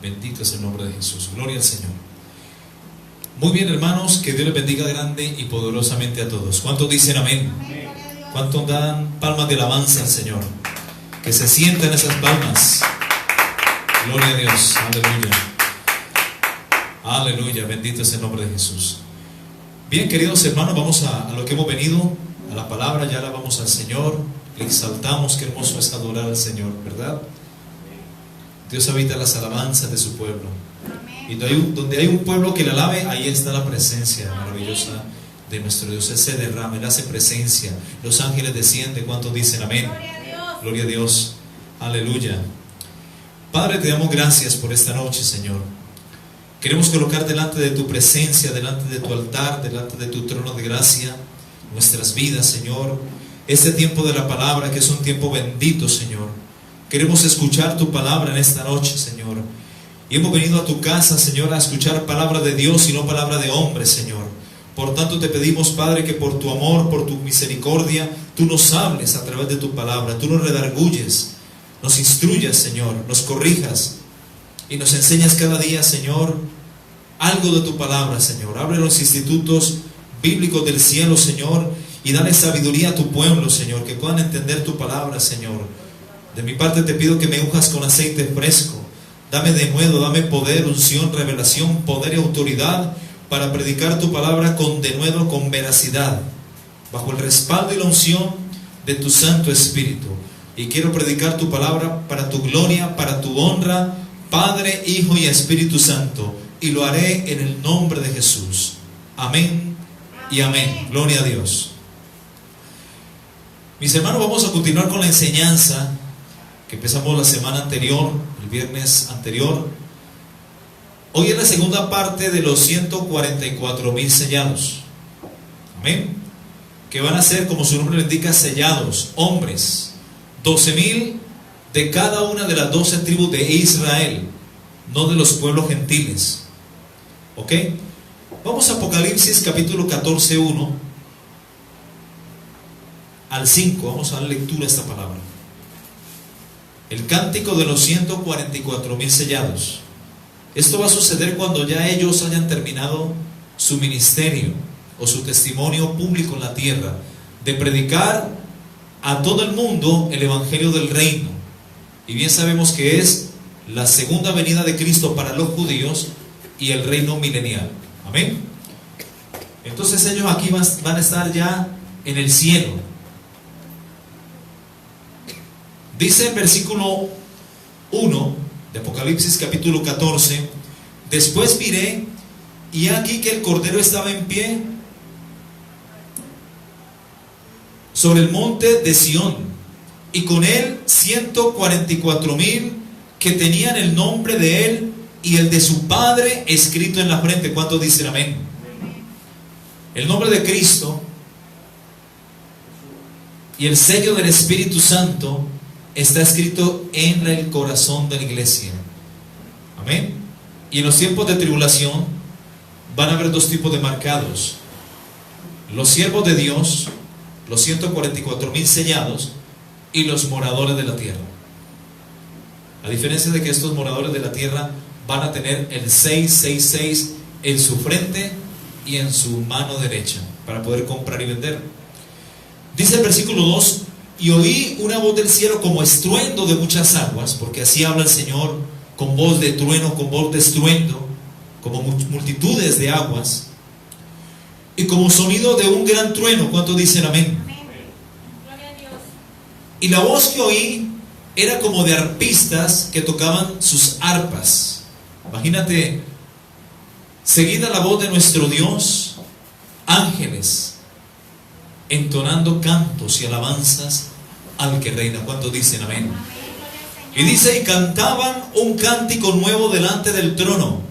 Bendito es el nombre de Jesús. Gloria al Señor. Muy bien, hermanos, que Dios les bendiga grande y poderosamente a todos. ¿Cuántos dicen amén? ¿Cuántos dan palmas de alabanza al Señor? Que se sientan esas palmas. Gloria a Dios. Aleluya. Aleluya. Bendito es el nombre de Jesús. Bien, queridos hermanos, vamos a lo que hemos venido, a la palabra. Ya alabamos al Señor, le exaltamos. Qué hermoso es adorar al Señor, ¿verdad? Dios habita las alabanzas de su pueblo. Y donde hay un pueblo que le alabe, ahí está la presencia maravillosa de nuestro Dios. Él se derrama, Él hace presencia. Los ángeles descienden. ¿Cuántos dicen amén? Gloria a Dios. Aleluya. Padre, te damos gracias por esta noche, Señor. Queremos colocar delante de tu presencia, delante de tu altar, delante de tu trono de gracia, nuestras vidas, Señor. Este tiempo de la palabra, que es un tiempo bendito, Señor. Queremos escuchar tu palabra en esta noche, Señor. Y hemos venido a tu casa, Señor, a escuchar palabra de Dios y no palabra de hombre, Señor. Por tanto te pedimos, Padre, que por tu amor, por tu misericordia, tú nos hables a través de tu palabra. Tú nos redarguyes, nos instruyas, Señor, nos corrijas y nos enseñas cada día, Señor, algo de tu palabra, Señor. Abre los institutos bíblicos del cielo, Señor, y dale sabiduría a tu pueblo, Señor, que puedan entender tu palabra, Señor. De mi parte te pido que me unjas con aceite fresco. Dame de nuevo, dame poder, unción, revelación, poder y autoridad para predicar tu palabra con denuedo, con veracidad, bajo el respaldo y la unción de tu Santo Espíritu. Y quiero predicar tu palabra para tu gloria, para tu honra, Padre, Hijo y Espíritu Santo. Y lo haré en el nombre de Jesús. Amén y amén. Gloria a Dios. Mis hermanos, vamos a continuar con la enseñanza que empezamos la semana anterior, el viernes anterior. Hoy es la segunda parte de los 144,000 sellados. Amén. Que van a ser, como su nombre lo indica, sellados, hombres. 12,000 de cada una de las 12 tribus de Israel, no de los pueblos gentiles. ¿Ok? Vamos a Apocalipsis capítulo 14, 1 al 5. Vamos a dar lectura a esta palabra. El cántico de los 144,000 sellados. Esto va a suceder cuando ya ellos hayan terminado su ministerio o su testimonio público en la tierra, de predicar a todo el mundo el evangelio del reino. Y bien sabemos que es la segunda venida de Cristo para los judíos y el reino milenial. Amén. Entonces ellos aquí van a estar ya en el cielo. Dice el versículo 1 de Apocalipsis capítulo 14: después miré, y aquí que el Cordero estaba en pie sobre el monte de Sión, y con él 144,000 que tenían el nombre de él y el de su Padre escrito en la frente. ¿Cuántos dicen amén? El nombre de Cristo y el sello del Espíritu Santo está escrito en el corazón de la iglesia. Amén. Y en los tiempos de tribulación van a haber dos tipos de marcados: los siervos de Dios, los 144,000 sellados, y los moradores de la tierra. A diferencia de que estos moradores de la tierra van a tener el 666 en su frente y en su mano derecha para poder comprar y vender. Dice el versículo 2: y oí una voz del cielo como estruendo de muchas aguas, porque así habla el Señor, con voz de trueno, con voz de estruendo, como multitudes de aguas, y como sonido de un gran trueno. ¿Cuántos dicen amén? Amén. Gloria a Dios. Y la voz que oí era como de arpistas que tocaban sus arpas. Imagínate, seguida la voz de nuestro Dios, ángeles entonando cantos y alabanzas al que reina. ¿Cuántos dicen amén? Y dice: y cantaban un cántico nuevo delante del trono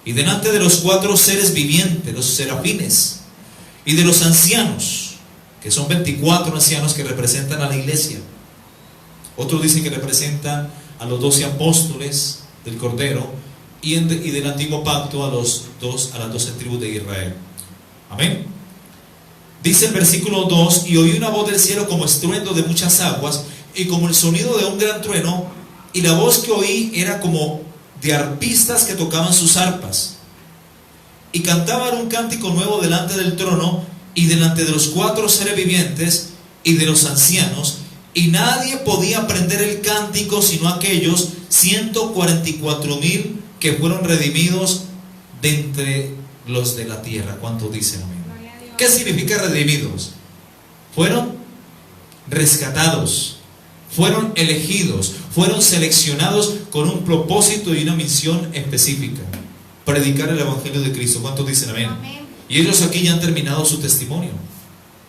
y delante de los 4 seres vivientes, los serafines, y de los ancianos, que son 24 ancianos que representan a la iglesia. Otros dicen que representan a los 12 apóstoles del Cordero y del antiguo pacto a las 12 tribus de Israel. Amén. Dice el versículo 2: y oí una voz del cielo como estruendo de muchas aguas y como el sonido de un gran trueno, y la voz que oí era como de arpistas que tocaban sus arpas, y cantaban un cántico nuevo delante del trono y delante de los 4 seres vivientes y de los ancianos, y nadie podía aprender el cántico sino aquellos 144,000 que fueron redimidos de entre los de la tierra. ¿Cuántos dicen amén? ¿Qué significa redimidos? Fueron rescatados, fueron elegidos, fueron seleccionados con un propósito y una misión específica: predicar el evangelio de Cristo. ¿Cuántos dicen amén? Amén. Y ellos aquí ya han terminado su testimonio,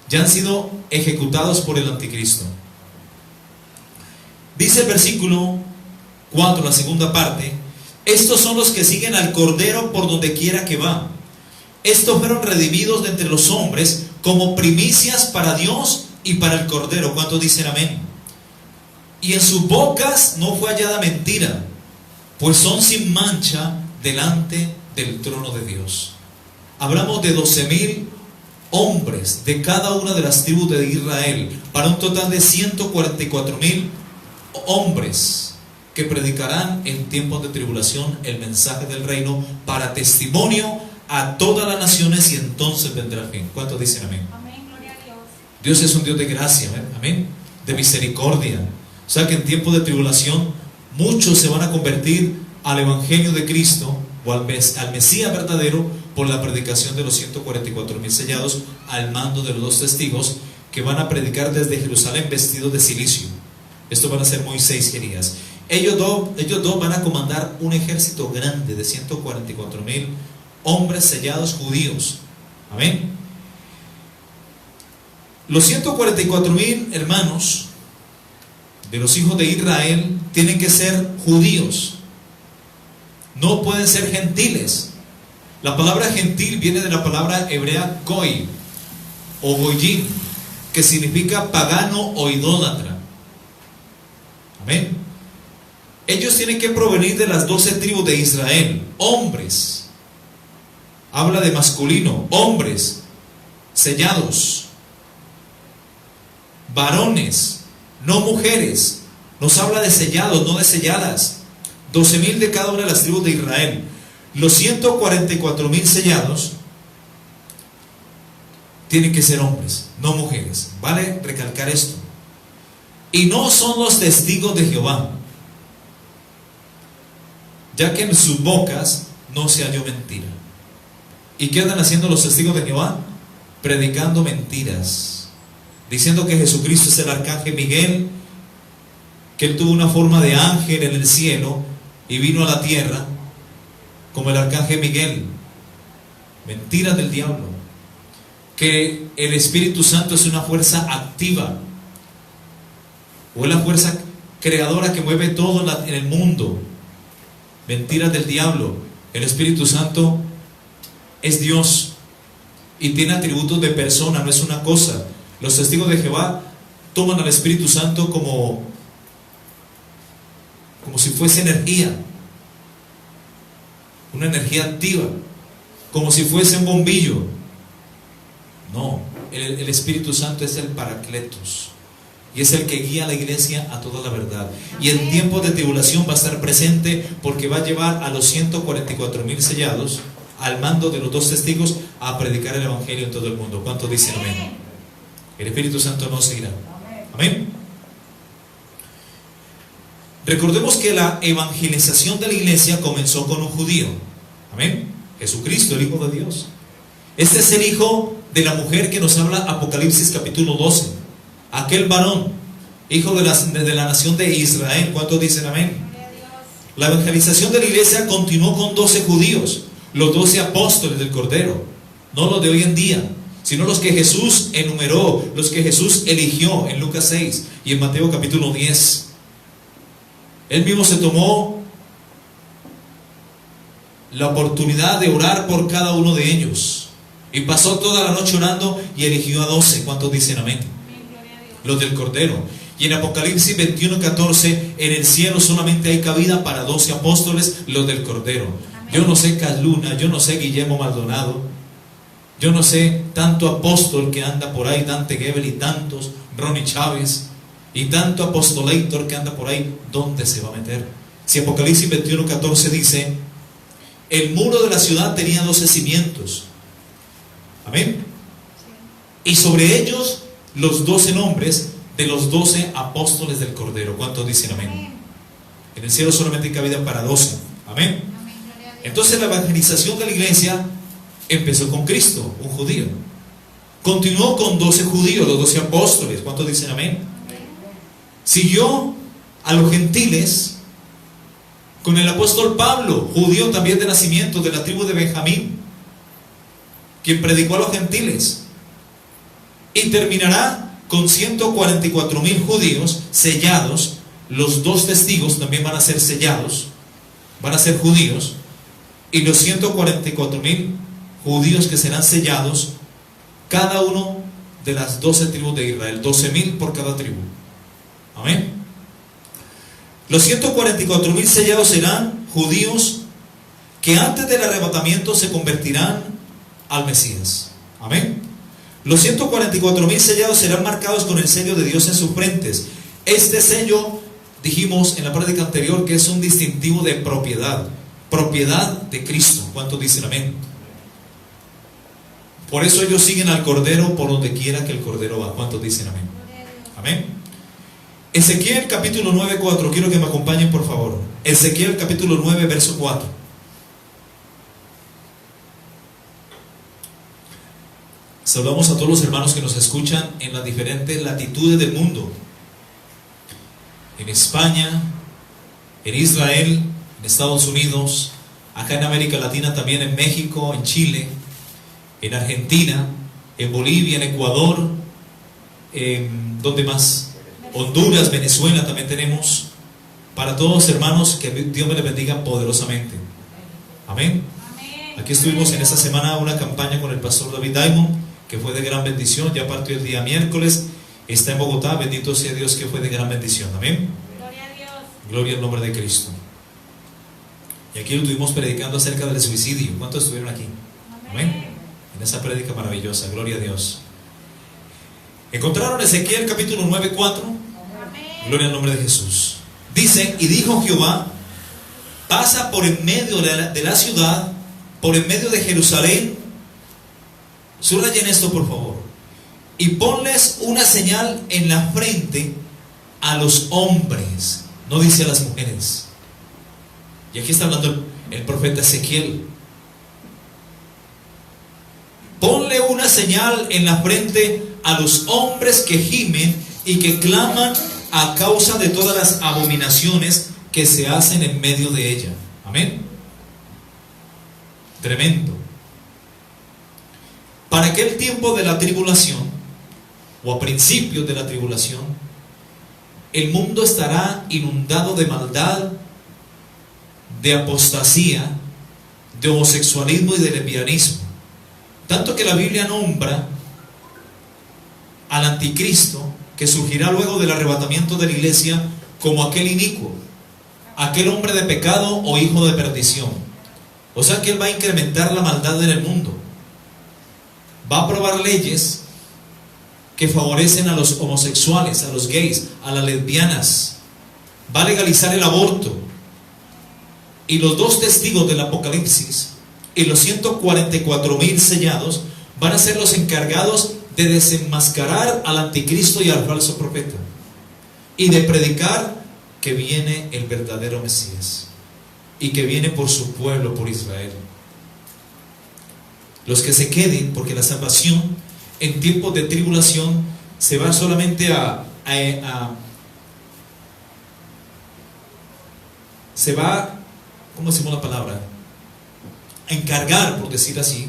ya han sido ejecutados por el anticristo. Dice el versículo 4, la segunda parte: estos son los que siguen al Cordero por donde quiera que va. Estos fueron redimidos de entre los hombres como primicias para Dios y para el Cordero. ¿Cuántos dicen amén? Y en sus bocas no fue hallada mentira, pues son sin mancha delante del trono de Dios. Hablamos de 12,000 hombres de cada una de las tribus de Israel, para un total de 144,000 hombres que predicarán en tiempos de tribulación el mensaje del reino para testimonio a todas las naciones, y entonces vendrá el fin. ¿Cuántos dicen amén? Amén, gloria a Dios. Dios es un Dios de gracia, amén, de misericordia. O sea que en tiempos de tribulación muchos se van a convertir al evangelio de Cristo o al Mesías verdadero por la predicación de los 144,000 sellados al mando de los 2 testigos que van a predicar desde Jerusalén vestidos de cilicio. Estos van a ser Moisés y Elías. Ellos dos van a comandar un ejército grande de 144,000 hombres sellados judíos. Amén. Los 144,000 hermanos de los hijos de Israel tienen que ser judíos, no pueden ser gentiles. La palabra gentil viene de la palabra hebrea goy o goyim, que significa pagano o idólatra. Amén. Ellos tienen que provenir de las 12 tribus de Israel, hombres. Habla de masculino, hombres sellados, varones, no mujeres. Nos habla de sellados, no de selladas. 12,000 de cada una de las tribus de Israel. Los 144,000 sellados tienen que ser hombres, no mujeres. Vale recalcar esto. Y no son los testigos de Jehová, ya que en sus bocas no se halló mentira. ¿Y qué andan haciendo los testigos de Jehová? Predicando mentiras, diciendo que Jesucristo es el arcángel Miguel, que él tuvo una forma de ángel en el cielo y vino a la tierra como el arcángel Miguel. Mentiras del diablo. Que el Espíritu Santo es una fuerza activa, o es la fuerza creadora que mueve todo en el mundo. Mentiras del diablo. El Espíritu Santo es Dios y tiene atributos de persona, no es una cosa. Los testigos de Jehová toman al Espíritu Santo como si fuese energía, una energía activa, como si fuese un bombillo. No, el Espíritu Santo es el Paracletos, y es el que guía a la iglesia a toda la verdad. Y en tiempos de tribulación va a estar presente, porque va a llevar a los 144,000 sellados al mando de los 2 testigos a predicar el evangelio en todo el mundo. ¿Cuántos dicen amén? El Espíritu Santo nos seguirá. Amén. Recordemos que la evangelización de la iglesia comenzó con un judío. Amén. Jesucristo, el Hijo de Dios. Este es el hijo de la mujer que nos habla Apocalipsis capítulo 12. Aquel varón, hijo de la nación de Israel. ¿Cuántos dicen amén? La evangelización de la iglesia continuó con 12 judíos, los 12 apóstoles del Cordero, no los de hoy en día, sino los que Jesús enumeró, los que Jesús eligió en Lucas 6 y en Mateo capítulo 10. Él mismo se tomó la oportunidad de orar por cada uno de ellos, y pasó toda la noche orando y eligió a 12. ¿Cuántos dicen amén? Los del Cordero. Y en Apocalipsis 21:14, en el cielo solamente hay cabida para 12 apóstoles, los del Cordero. Yo no sé Casluna, yo no sé Guillermo Maldonado, yo no sé tanto apóstol que anda por ahí, Dante Gebel y tantos, Ronnie Chávez y tanto apostolator que anda por ahí. ¿Dónde se va a meter? Si Apocalipsis 21:14 dice: el muro de la ciudad tenía 12 cimientos. Amén. Y sobre ellos los 12 nombres de los 12 apóstoles del Cordero. ¿Cuántos dicen amén? En el cielo solamente hay cabida para 12. Amén. Entonces la evangelización de la iglesia empezó con Cristo, un judío. Continuó con 12 judíos, los 12 apóstoles. ¿Cuántos dicen amén? Siguió a los gentiles con el apóstol Pablo, judío también de nacimiento, de la tribu de Benjamín, quien predicó a los gentiles. Y terminará con 144,000 judíos sellados. Los 2 testigos también van a ser sellados, van a ser judíos. Y los 144,000 judíos que serán sellados, cada uno de las 12 tribus de Israel, 12,000 por cada tribu. Amén. Los 144,000 sellados serán judíos que antes del arrebatamiento se convertirán al Mesías. Amén. Los 144,000 sellados serán marcados con el sello de Dios en sus frentes. Este sello, dijimos en la práctica anterior, que es un distintivo de propiedad de Cristo. ¿Cuántos dicen amén? Por eso ellos siguen al Cordero por donde quiera que el Cordero va. ¿Cuántos dicen amén? Amén. Ezequiel capítulo 9:4. Quiero que me acompañen, por favor. Ezequiel capítulo 9, verso 4. Saludamos a todos los hermanos que nos escuchan en las diferentes latitudes del mundo. En España, en Israel, en Estados Unidos, acá en América Latina también, en México, en Chile, en Argentina, en Bolivia, en Ecuador, ¿dónde más? Honduras, Venezuela también tenemos. Para todos los hermanos, que Dios me les bendiga poderosamente. Amén. Aquí estuvimos en esta semana una campaña con el pastor David Diamond, que fue de gran bendición. Ya partió el día miércoles, está en Bogotá. Bendito sea Dios, que fue de gran bendición. Amén. Gloria a Dios. Gloria al nombre de Cristo. Y aquí lo estuvimos predicando acerca del suicidio. ¿Cuántos estuvieron aquí? Amén. En esa prédica maravillosa. Gloria a Dios. ¿Encontraron Ezequiel capítulo 9:4? Gloria al nombre de Jesús. Dice: y dijo Jehová: pasa por en medio de la ciudad, por en medio de Jerusalén. Subrayen esto, por favor. Y ponles una señal en la frente a los hombres. No dice a las mujeres. Y aquí está hablando el profeta Ezequiel. Ponle una señal en la frente a los hombres que gimen y que claman a causa de todas las abominaciones que se hacen en medio de ella. Amén. Tremendo. Para aquel tiempo de la tribulación, o a principios de la tribulación, el mundo estará inundado de maldad, de apostasía, de homosexualismo y de lesbianismo. Tanto que la Biblia nombra al anticristo, que surgirá luego del arrebatamiento de la iglesia, como aquel inicuo, aquel hombre de pecado o hijo de perdición. O sea que él va a incrementar la maldad en el mundo. Va a aprobar leyes que favorecen a los homosexuales, a los gays, a las lesbianas. Va a legalizar el aborto. Y los 2 testigos del Apocalipsis y los 144,000 sellados van a ser los encargados de desenmascarar al anticristo y al falso profeta, y de predicar que viene el verdadero Mesías, y que viene por su pueblo, por Israel. Los que se queden, porque la salvación en tiempos de tribulación se va solamente se va, ¿cómo decimos la palabra? A encargar, por decir así,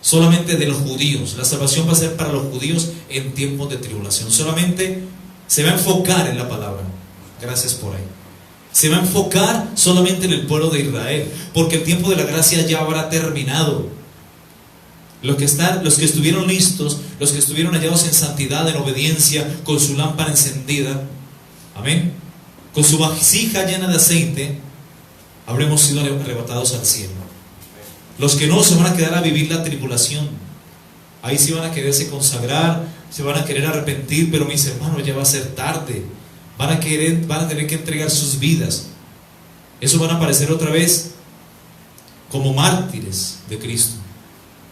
solamente de los judíos. La salvación va a ser para los judíos en tiempos de tribulación. Solamente se va a enfocar en la palabra. Gracias por ahí. Se va a enfocar solamente en el pueblo de Israel, porque el tiempo de la gracia ya habrá terminado. Los que estuvieron listos, los que estuvieron hallados en santidad, en obediencia, con su lámpara encendida, amén, con su vasija llena de aceite, habremos sido arrebatados al cielo. Los que no, se van a quedar a vivir la tribulación. Ahí sí van a quererse consagrar, se van a querer arrepentir, pero mis hermanos, ya va a ser tarde. van a tener que entregar sus vidas. Eso van a aparecer otra vez como mártires de Cristo.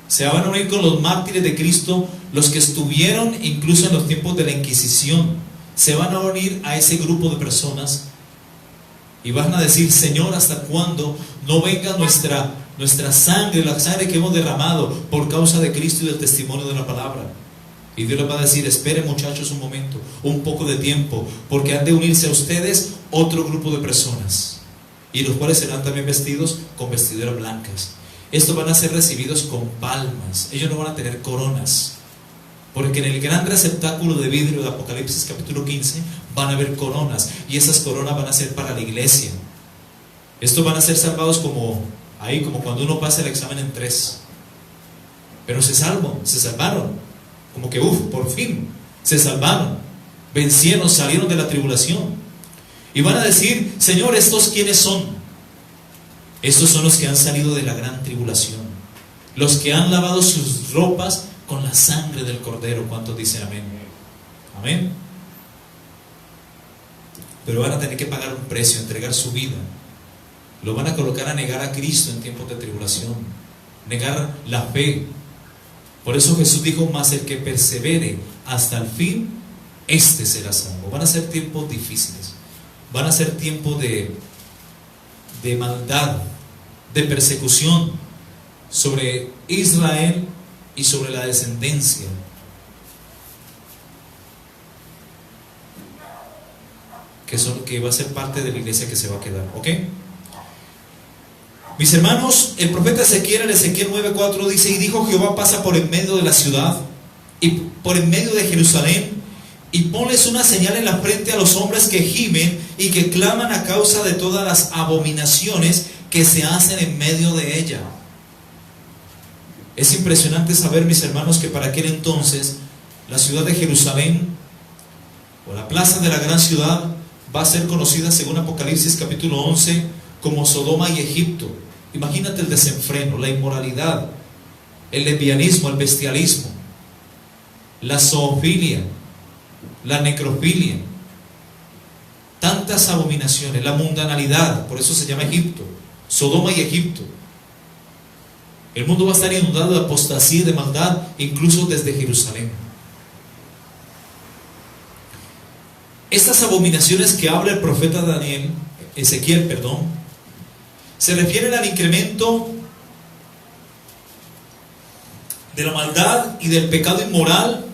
Se van a unir con los mártires de Cristo, los que estuvieron incluso en los tiempos de la Inquisición. Se van a unir a ese grupo de personas y van a decir: Señor, ¿hasta cuándo no venga nuestra sangre, la sangre que hemos derramado por causa de Cristo y del testimonio de la palabra? Y Dios les va a decir: esperen, muchachos, un momento, un poco de tiempo, porque han de unirse a ustedes otro grupo de personas, y los cuales serán también vestidos con vestiduras blancas. Estos van a ser recibidos con palmas. Ellos no van a tener coronas, porque en el gran receptáculo de vidrio de Apocalipsis capítulo 15 van a haber coronas, y esas coronas van a ser para la iglesia. Estos van a ser salvados como cuando uno pasa el examen en 3. Pero se salvaron. Como que por fin se salvaron, vencieron, salieron de la tribulación. Y van a decir: Señor, ¿estos quiénes son? Estos son los que han salido de la gran tribulación, los que han lavado sus ropas con la sangre del Cordero. ¿Cuántos dicen amén? Amén. Pero van a tener que pagar un precio, entregar su vida. Lo van a colocar a negar a Cristo en tiempos de tribulación, negar la fe. Por eso Jesús dijo: mas el que persevere hasta el fin, este será salvo. Van a ser tiempos difíciles, van a ser tiempos de maldad, de persecución sobre Israel y sobre la descendencia. Que va a ser parte de la iglesia que se va a quedar. ¿Ok? Mis hermanos, el profeta Ezequiel, en Ezequiel 9:4 dice: y dijo Jehová: pasa por en medio de la ciudad y por en medio de Jerusalén, y ponles una señal en la frente a los hombres que gimen y que claman a causa de todas las abominaciones que se hacen en medio de ella. Es impresionante saber, mis hermanos, que para aquel entonces la ciudad de Jerusalén, o la plaza de la gran ciudad, va a ser conocida, según Apocalipsis capítulo 11, como Sodoma y Egipto. Imagínate el desenfreno, la inmoralidad, el lesbianismo, el bestialismo, la zoofilia, la necrofilia, tantas abominaciones, la mundanalidad. Por eso se llama Egipto, Sodoma y Egipto. El mundo va a estar inundado de apostasía y de maldad, incluso desde Jerusalén. Estas abominaciones que habla el profeta Ezequiel, se refieren al incremento de la maldad y del pecado inmoral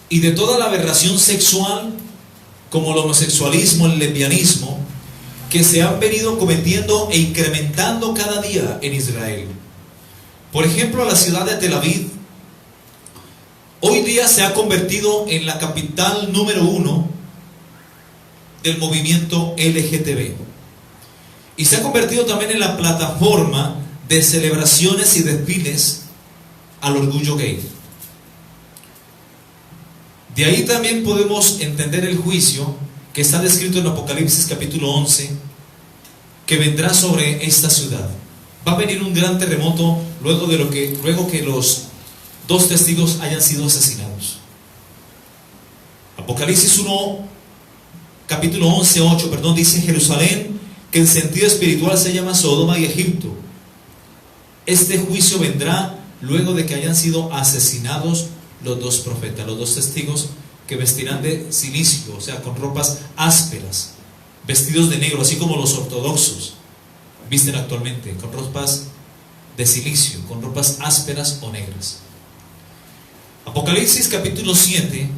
y de toda la aberración sexual, como el homosexualismo, el lesbianismo, que se han venido cometiendo e incrementando cada día en Israel. Por ejemplo, la ciudad de Tel Aviv hoy día se ha convertido en la capital número 1 del movimiento LGTB, y se ha convertido también en la plataforma de celebraciones y desfiles al orgullo gay. De ahí también podemos entender el juicio que está descrito en Apocalipsis capítulo 11, que vendrá sobre esta ciudad. Va a venir un gran terremoto luego que los 2 testigos hayan sido asesinados. Apocalipsis 1, capítulo 11, 8, dice: Jerusalén, que en sentido espiritual se llama Sodoma y Egipto. Este juicio vendrá luego de que hayan sido asesinados los 2 profetas, los 2 testigos, que vestirán de cilicio, o sea, con ropas ásperas, vestidos de negro, así como los ortodoxos visten actualmente, con ropas de silicio, con ropas ásperas o negras. Apocalipsis capítulo 7,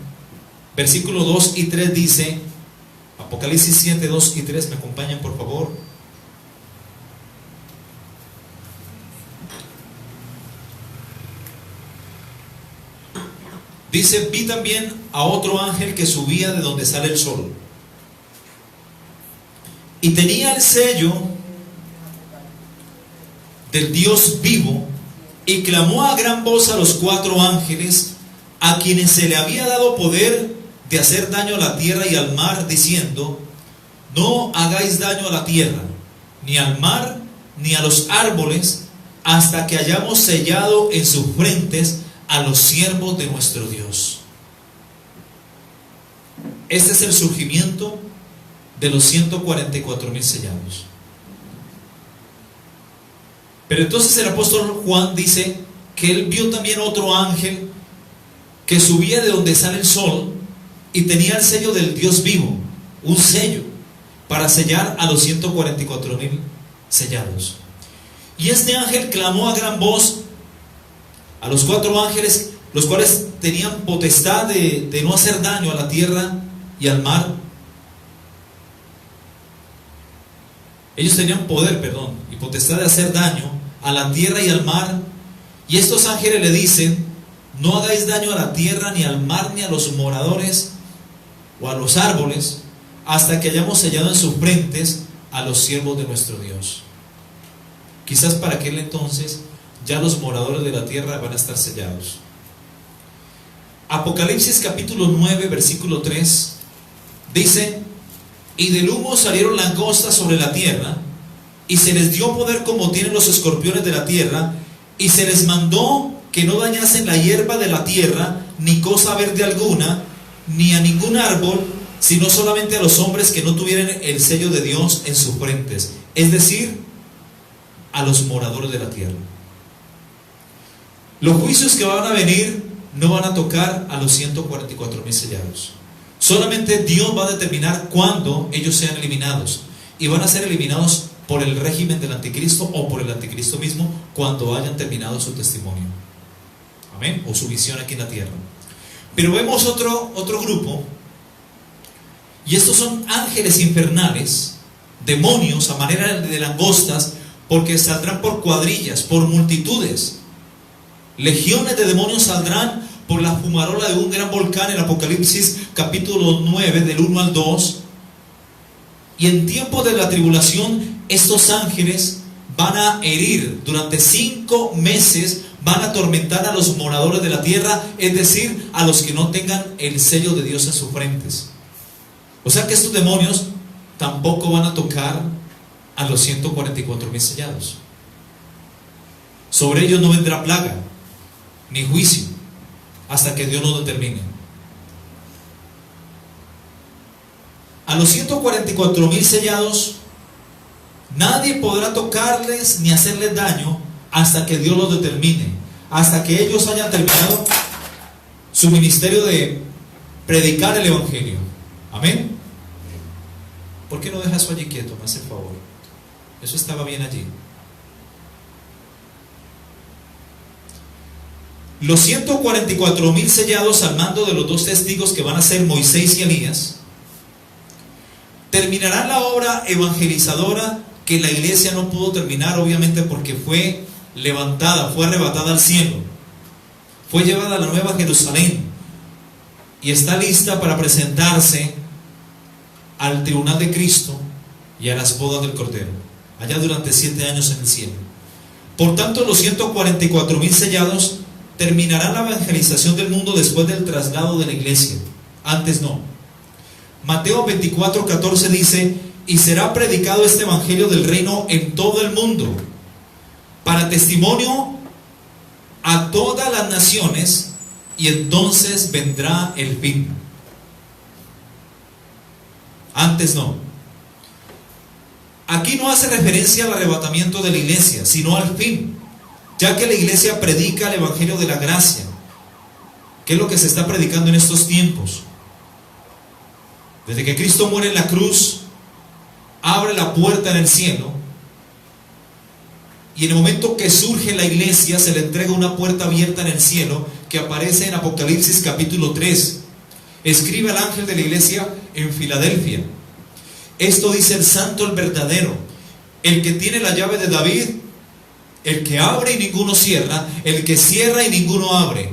versículo 2 y 3 dice, Apocalipsis 7, 2 y 3, me acompañan por favor. Dice: vi también a otro ángel que subía de donde sale el sol, y tenía el sello del Dios vivo, y clamó a gran voz a los 4 ángeles, a quienes se le había dado poder de hacer daño a la tierra y al mar, diciendo: no hagáis daño a la tierra, ni al mar, ni a los árboles, hasta que hayamos sellado en sus frentes a los siervos de nuestro Dios. este es el surgimiento de los 144,000 sellados. Pero entonces el apóstol Juan dice que él vio también otro ángel que subía de donde sale el sol y tenía el sello del Dios vivo, un sello para sellar a los 144,000 sellados. Y este ángel clamó a gran voz a los 4 ángeles, los cuales tenían potestad de no hacer daño a la tierra y al mar. Ellos tenían poder, y potestad de hacer daño a la tierra y al mar. Y estos ángeles le dicen: no hagáis daño a la tierra, ni al mar, ni a los moradores o a los árboles, hasta que hayamos sellado en sus frentes a los siervos de nuestro Dios. Quizás para aquel entonces ya los moradores de la tierra van a estar sellados. Apocalipsis capítulo 9 versículo 3 dice: y del humo salieron langostas sobre la tierra, y se les dio poder como tienen los escorpiones de la tierra, y se les mandó que no dañasen la hierba de la tierra, ni cosa verde alguna, ni a ningún árbol, sino solamente a los hombres que no tuvieran el sello de Dios en sus frentes, es decir, a los moradores de la tierra. Los juicios que van a venir no van a tocar a los 144,000 sellados. Solamente Dios va a determinar cuándo ellos sean eliminados, y van a ser eliminados por el régimen del anticristo o por el anticristo mismo cuando hayan terminado su testimonio. Amén. O su visión aquí en la tierra. Pero vemos otro grupo, y estos son ángeles infernales, demonios a manera de langostas, porque saldrán por cuadrillas, por multitudes. Legiones de demonios saldrán por la fumarola de un gran volcán en Apocalipsis capítulo 9 del 1 al 2. Y en tiempo de la tribulación, estos ángeles van a herir durante 5 meses, van a atormentar a los moradores de la tierra, es decir, a los que no tengan el sello de Dios en sus frentes. O sea que estos demonios tampoco van a tocar a los 144,000 sellados. Sobre ellos no vendrá plaga ni juicio hasta que Dios lo determine. A los 144,000 sellados nadie podrá tocarles ni hacerles daño hasta que Dios lo determine, hasta que ellos hayan terminado su ministerio de predicar el evangelio. Amén. ¿Por qué no dejas eso allí quieto? Me hace el favor. Eso estaba bien allí. Los 144,000 sellados al mando de los 2 testigos que van a ser Moisés y Elías terminarán la obra evangelizadora que la iglesia no pudo terminar, obviamente porque fue levantada, fue arrebatada al cielo, fue llevada a la nueva Jerusalén y está lista para presentarse al tribunal de Cristo y a las bodas del Cordero, allá durante 7 años en el cielo. Por tanto, los 144,000 sellados terminarán la evangelización del mundo después del traslado de la iglesia. Antes no. Mateo 24:14 dice: y será predicado este evangelio del reino en todo el mundo, para testimonio a todas las naciones, y entonces vendrá el fin. Antes no. Aquí no hace referencia al arrebatamiento de la iglesia, sino al fin, ya que la iglesia predica el evangelio de la gracia, que es lo que se está predicando en estos tiempos. Desde que Cristo muere en la cruz, abre la puerta en el cielo, y en el momento que surge la iglesia, se le entrega una puerta abierta en el cielo, que aparece en Apocalipsis capítulo 3. Escribe al ángel de la iglesia en Filadelfia: esto dice el santo, el verdadero, el que tiene la llave de David, el que abre y ninguno cierra, el que cierra y ninguno abre.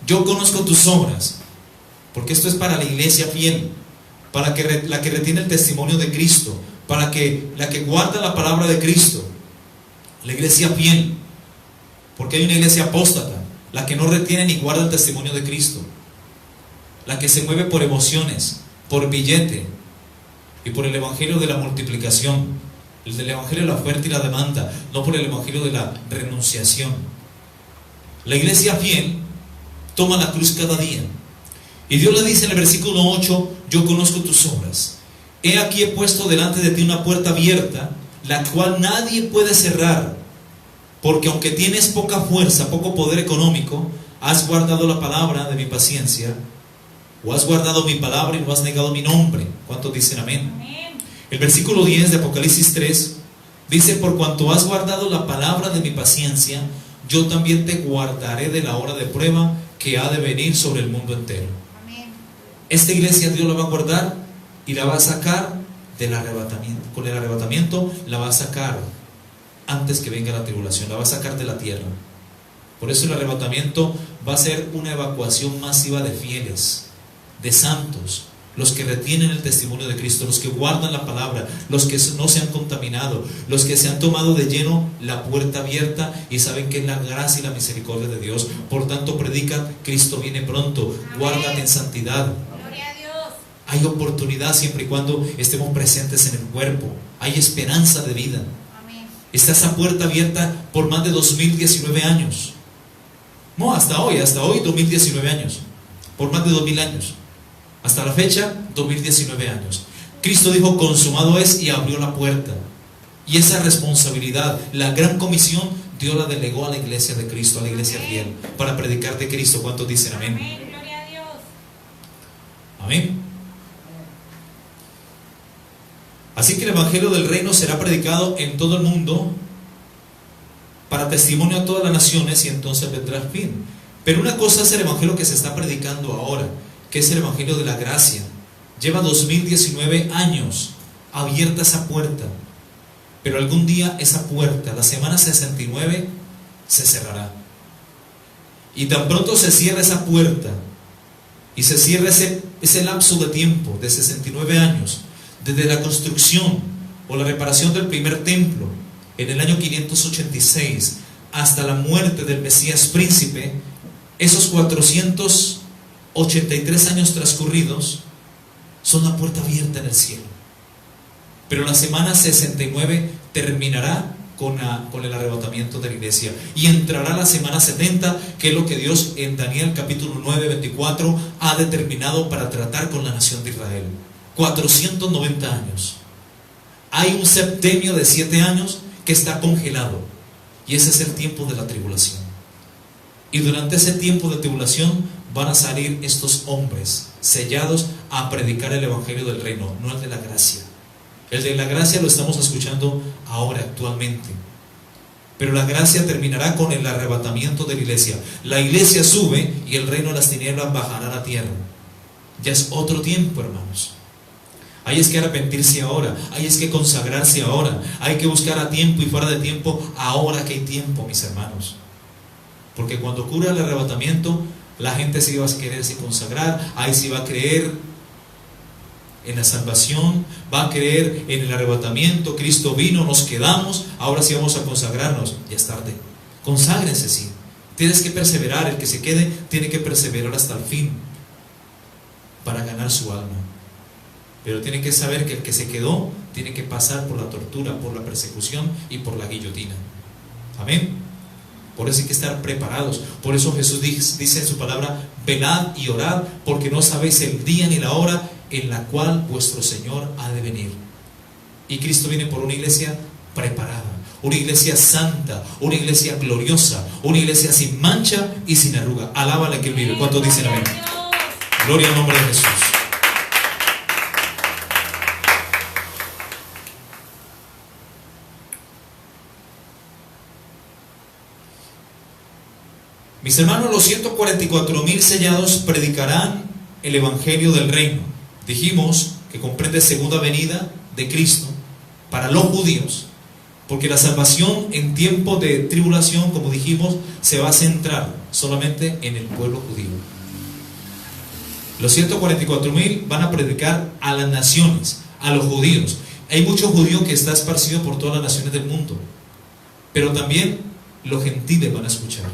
Yo conozco tus obras, porque esto es para la iglesia fiel, para la que retiene el testimonio de Cristo, para la que guarda la palabra de Cristo, la iglesia fiel. Porque hay una iglesia apóstata, la que no retiene ni guarda el testimonio de Cristo, la que se mueve por emociones, por billete y por el evangelio de la multiplicación, el del evangelio de la oferta y la demanda, no por el evangelio de la renunciación. La iglesia fiel toma la cruz cada día, Y Dios le dice en el versículo 8: yo conozco tus obras. He aquí he puesto delante de ti una puerta abierta, la cual nadie puede cerrar, porque aunque tienes poca fuerza, poco poder económico, has guardado la palabra de mi paciencia, o has guardado mi palabra y no has negado mi nombre. ¿Cuántos dicen amén? Amén. El versículo 10 de Apocalipsis 3 dice: por cuanto has guardado la palabra de mi paciencia, yo también te guardaré de la hora de prueba que ha de venir sobre el mundo entero. Amén. Esta iglesia Dios la va a guardar y la va a sacar del arrebatamiento. Con el arrebatamiento la va a sacar antes que venga la tribulación, la va a sacar de la tierra. Por eso el arrebatamiento va a ser una evacuación masiva de fieles, de santos, los que retienen el testimonio de Cristo, los que guardan la palabra, los que no se han contaminado, los que se han tomado de lleno la puerta abierta y saben que es la gracia y la misericordia de Dios. Por tanto, predica: Cristo viene pronto, guárdate en santidad. Gloria a Dios. Hay oportunidad siempre y cuando estemos presentes en el cuerpo. Hay esperanza de vida. Amén. Está esa puerta abierta por más de 2019 años. No, hasta hoy 2019 años. Por más de 2000 años. Hasta la fecha, 2019 años. Cristo dijo: consumado es, y abrió la puerta. Y esa responsabilidad, la gran comisión, Dios la delegó a la iglesia de Cristo, a la iglesia fiel, para predicar de Cristo. ¿Cuántos dicen amén? Amén. Gloria a Dios. Amén. Así que el evangelio del reino será predicado en todo el mundo para testimonio a todas las naciones, y entonces vendrá el fin. Pero una cosa es el evangelio que se está predicando ahora, que es el evangelio de la gracia. Lleva 2019 años abierta esa puerta, pero algún día esa puerta, la semana 69, se cerrará. Y tan pronto se cierra esa puerta y se cierra ese lapso de tiempo de 69 años, desde la construcción o la reparación del primer templo en el año 586 hasta la muerte del Mesías príncipe, esos 483 años transcurridos son la puerta abierta en el cielo. Pero la semana 69 terminará con el arrebatamiento de la iglesia, y entrará la semana 70, que es lo que Dios en Daniel capítulo 9, 24 ha determinado para tratar con la nación de Israel. 490 años. Hay un septenio de 7 años que está congelado, y ese es el tiempo de la tribulación. Y durante ese tiempo de tribulación van a salir estos hombres sellados a predicar el evangelio del reino, no el de la gracia. El de la gracia lo estamos escuchando ahora, actualmente. Pero la gracia terminará con el arrebatamiento de la iglesia. La iglesia sube y el reino de las tinieblas bajará a la tierra. Ya es otro tiempo, hermanos. Hay es que arrepentirse ahora, hay es que consagrarse ahora, hay que buscar a tiempo y fuera de tiempo, ahora que hay tiempo, mis hermanos. Porque cuando ocurra el arrebatamiento, la gente sí va a quererse consagrar, ahí sí va a creer en la salvación, va a creer en el arrebatamiento. Cristo vino, nos quedamos, ahora sí vamos a consagrarnos. Ya es tarde. Conságrense, sí. Tienes que perseverar, el que se quede tiene que perseverar hasta el fin para ganar su alma. Pero tiene que saber que el que se quedó tiene que pasar por la tortura, por la persecución y por la guillotina. Amén. Por eso hay que estar preparados. Por eso Jesús dice en su palabra: velad y orad, porque no sabéis el día ni la hora en la cual vuestro Señor ha de venir. Y Cristo viene por una iglesia preparada, una iglesia santa, una iglesia gloriosa, una iglesia sin mancha y sin arruga. Alábale que Él vive. ¿Cuántos dicen amén? Gloria al nombre de Jesús. Mis hermanos, los 144,000 sellados predicarán el evangelio del reino. Dijimos que comprende segunda venida de Cristo para los judíos, porque la salvación en tiempo de tribulación, como dijimos, se va a centrar solamente en el pueblo judío. Los 144,000 van a predicar a las naciones, a los judíos. Hay muchos judíos que están esparcidos por todas las naciones del mundo, pero también los gentiles van a escuchar.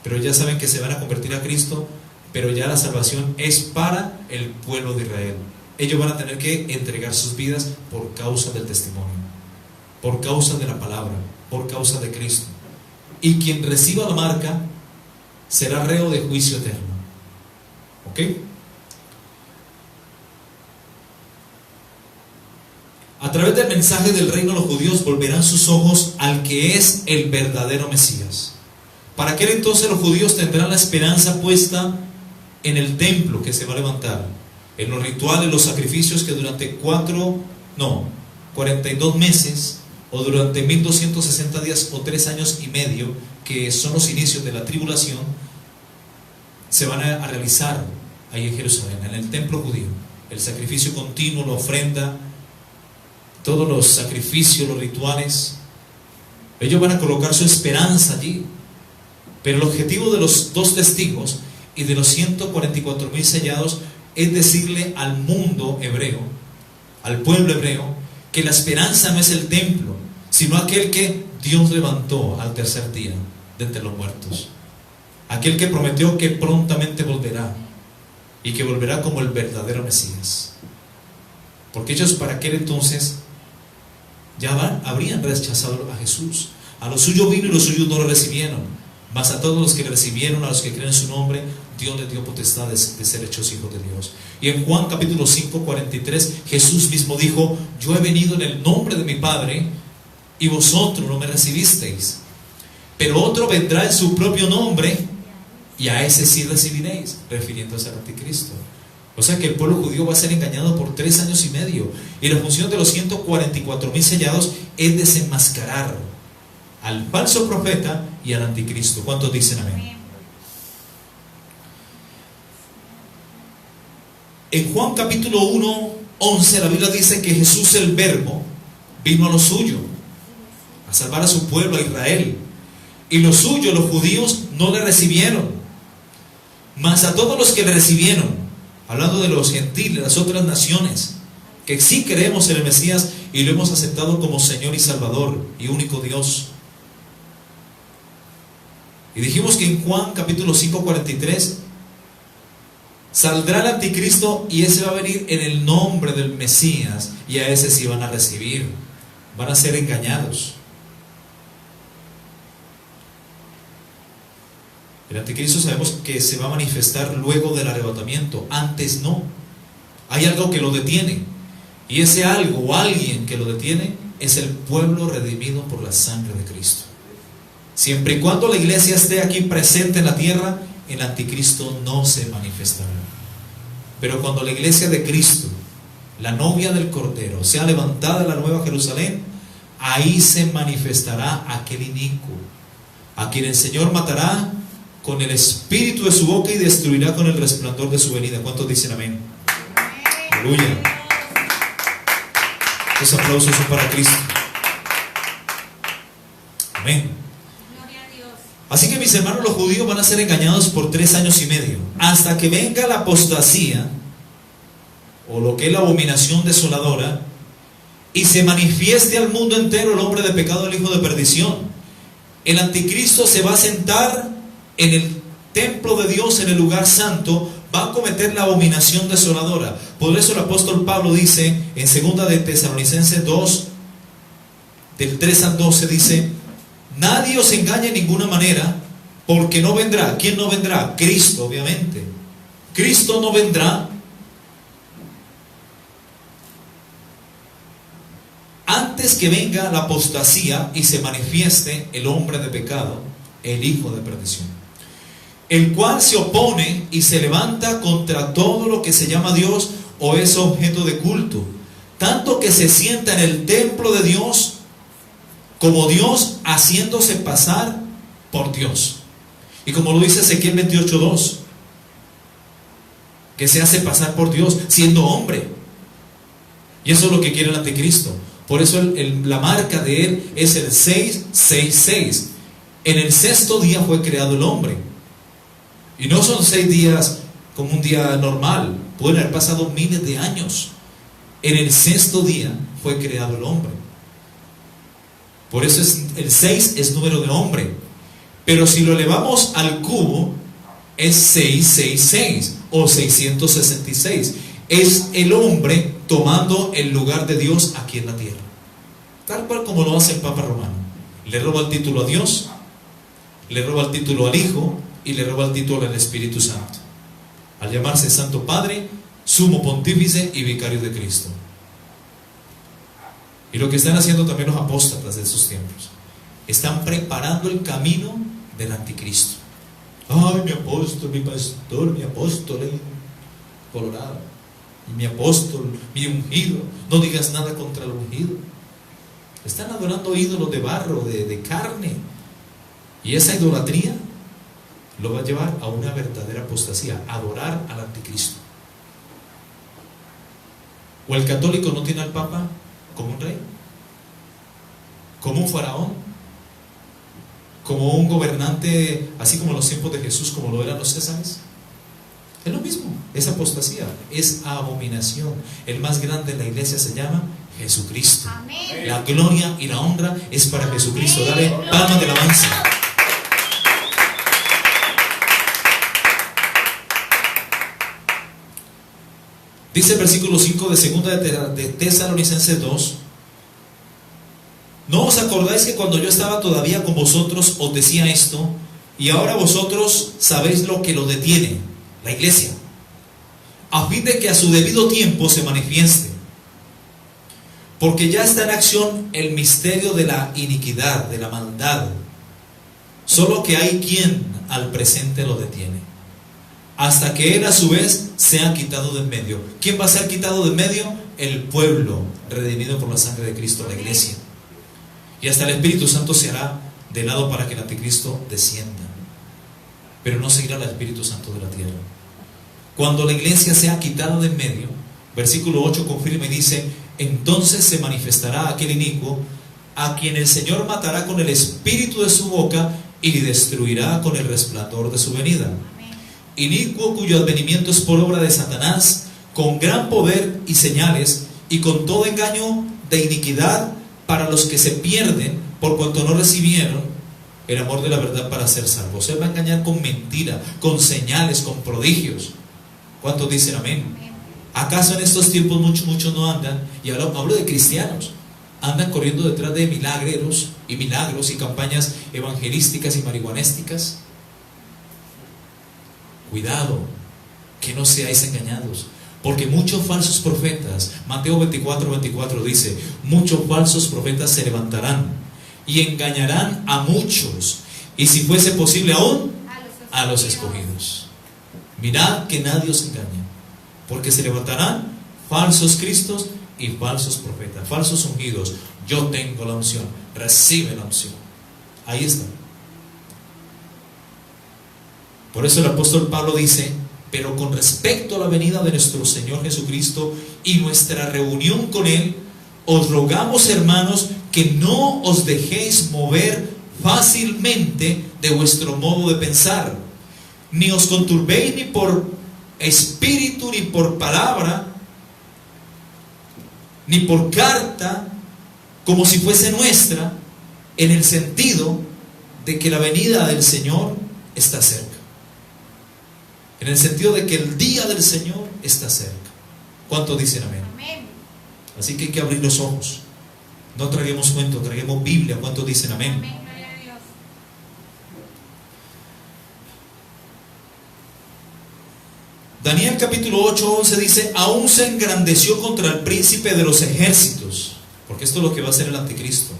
Pero ya saben que se van a convertir a Cristo, pero ya la salvación es para el pueblo de Israel. Ellos van a tener que entregar sus vidas por causa del testimonio, por causa de la palabra, por causa de Cristo. Y quien reciba la marca será reo de juicio eterno. ¿Ok? A través del mensaje del reino, los judíos volverán sus ojos al que es el verdadero Mesías. Para aquel entonces los judíos tendrán la esperanza puesta en el templo que se va a levantar, en los rituales, los sacrificios que durante 42 meses, o durante 1260 días o 3 años y medio, que son los inicios de la tribulación, se van a realizar ahí en Jerusalén, en el templo judío. El sacrificio continuo, la ofrenda, todos los sacrificios, los rituales, ellos van a colocar su esperanza allí. Pero el objetivo de los 2 testigos y de los 144,000 sellados es decirle al mundo hebreo, al pueblo hebreo, que la esperanza no es el templo, sino aquel que Dios levantó al tercer día de entre los muertos, aquel que prometió que prontamente volverá, y que volverá como el verdadero Mesías. Porque ellos para aquel entonces ya habrían rechazado a Jesús. A los suyos vino y los suyos no lo recibieron, mas a todos los que le recibieron, a los que creen en su nombre, Dios les dio potestad de ser hechos hijos de Dios. Y en Juan capítulo 5, 43, Jesús mismo dijo: yo he venido en el nombre de mi Padre, y vosotros no me recibisteis. Pero otro vendrá en su propio nombre, y a ese sí recibiréis, refiriéndose al anticristo. O sea que el pueblo judío va a ser engañado por 3 años y medio. Y la función de los 144,000 sellados es desenmascarar al falso profeta y al anticristo. ¿Cuántos dicen amén? En Juan capítulo 1, 11, la Biblia dice que Jesús, el Verbo, vino a lo suyo, a salvar a su pueblo, a Israel. Y los suyos, los judíos, no le recibieron. Mas a todos los que le recibieron, hablando de los gentiles, las otras naciones, que sí creemos en el Mesías y lo hemos aceptado como Señor y Salvador y único Dios. Y dijimos que en Juan capítulo 5, 43, saldrá el anticristo y ese va a venir en el nombre del Mesías, y a ese sí van a recibir, van a ser engañados. El anticristo sabemos que se va a manifestar luego del arrebatamiento, antes no. Hay algo que lo detiene, y ese algo o alguien que lo detiene es el pueblo redimido por la sangre de Cristo. Siempre y cuando la iglesia esté aquí presente en la tierra, el anticristo no se manifestará. Pero cuando la iglesia de Cristo, la novia del Cordero, sea levantada en la nueva Jerusalén, ahí se manifestará aquel inicuo, a quien el Señor matará con el espíritu de su boca y destruirá con el resplandor de su venida. ¿Cuántos dicen amén? Aleluya. Los aplausos son para Cristo. Amén. Así que mis hermanos, los judíos van a ser engañados por 3 años y medio, hasta que venga la apostasía, o lo que es la abominación desoladora, y se manifieste al mundo entero el hombre de pecado, el hijo de perdición. El anticristo se va a sentar en el templo de Dios, en el lugar santo, va a cometer la abominación desoladora. Por eso el apóstol Pablo dice en 2 de Tesalonicenses 2, del 3 al 12, dice: nadie os engañe en ninguna manera, porque no vendrá. ¿Quién no vendrá? Cristo, obviamente. Cristo no vendrá antes que venga la apostasía y se manifieste el hombre de pecado, el hijo de perdición, el cual se opone y se levanta contra todo lo que se llama Dios o es objeto de culto, tanto que se sienta en el templo de Dios como Dios, haciéndose pasar por Dios. Y como lo dice Ezequiel 28:2, que se hace pasar por Dios siendo hombre. Y eso es lo que quiere el anticristo. Por eso la marca de él es el 666. En el 6º día fue creado el hombre. Y no son 6 días como un día normal. Pueden haber pasado miles de años. En el 6º día fue creado el hombre. Por eso el 6 es número de hombre. Pero si lo elevamos al cubo, es 666 o 666. Es el hombre tomando el lugar de Dios aquí en la tierra. Tal cual como lo hace el Papa Romano. Le roba el título a Dios, le roba el título al Hijo y le roba el título al Espíritu Santo, al llamarse Santo Padre, Sumo Pontífice y Vicario de Cristo. Y lo que están haciendo también los apóstatas de esos tiempos, están preparando el camino del anticristo. Ay, mi apóstol, mi pastor, mi apóstol en Colorado, y mi apóstol, mi ungido. No digas nada contra el ungido. Están adorando ídolos de barro, de carne. Y esa idolatría lo va a llevar a una verdadera apostasía, adorar al anticristo. O el católico no tiene al Papa como un rey, como un faraón, como un gobernante, así como en los tiempos de Jesús, como lo eran los césares. Es lo mismo, es apostasía, es abominación. El más grande en la iglesia se llama Jesucristo. Amén. La gloria y la honra es para Jesucristo. Dale palmas de alabanza. Dice el versículo 5 de 2 de Tesalonicenses 2: ¿no os acordáis que cuando yo estaba todavía con vosotros os decía esto? Y ahora vosotros sabéis lo que lo detiene, la iglesia, a fin de que a su debido tiempo se manifieste. Porque ya está en acción el misterio de la iniquidad, de la maldad, solo que hay quien al presente lo detiene, hasta que él a su vez sea quitado de en medio. ¿Quién va a ser quitado de en medio? El pueblo redimido por la sangre de Cristo, la iglesia. Y hasta el Espíritu Santo se hará de lado para que el anticristo descienda, pero no seguirá el Espíritu Santo de la tierra. Cuando la iglesia sea quitada de en medio, versículo 8 confirma y dice: entonces se manifestará aquel inicuo, a quien el Señor matará con el espíritu de su boca y destruirá con el resplandor de su venida. Inicuo cuyo advenimiento es por obra de Satanás, con gran poder y señales, y con todo engaño de iniquidad para los que se pierden, por cuanto no recibieron el amor de la verdad para ser salvos. Él va a engañar con mentira, con señales, con prodigios. ¿Cuántos dicen amén? ¿Acaso en estos tiempos muchos no andan? Y hablo de cristianos. Andan corriendo detrás de milagros y campañas evangelísticas y marihuanísticas. Cuidado, que no seáis engañados, porque muchos falsos profetas, Mateo 24:24 dice: muchos falsos profetas se levantarán y engañarán a muchos, y si fuese posible aún a los escogidos. Mirad que nadie os engañe, porque se levantarán falsos cristos y falsos profetas, falsos ungidos. Yo tengo la unción, recibe la unción. Ahí está. Por eso el apóstol Pablo dice: pero con respecto a la venida de nuestro Señor Jesucristo y nuestra reunión con Él, os rogamos, hermanos, que no os dejéis mover fácilmente de vuestro modo de pensar, ni os conturbéis ni por espíritu, ni por palabra, ni por carta, como si fuese nuestra, en el sentido de que la venida del Señor está cerca. En el sentido de que el día del Señor está cerca. ¿Cuántos dicen amén? Amén. Así que hay que abrir los ojos. No traguemos cuento, traguemos Biblia. ¿Cuántos dicen amén? Amén, gloria a Dios. Daniel capítulo 8:11 dice: aún se engrandeció contra el príncipe de los ejércitos. Porque esto es lo que va a hacer el anticristo.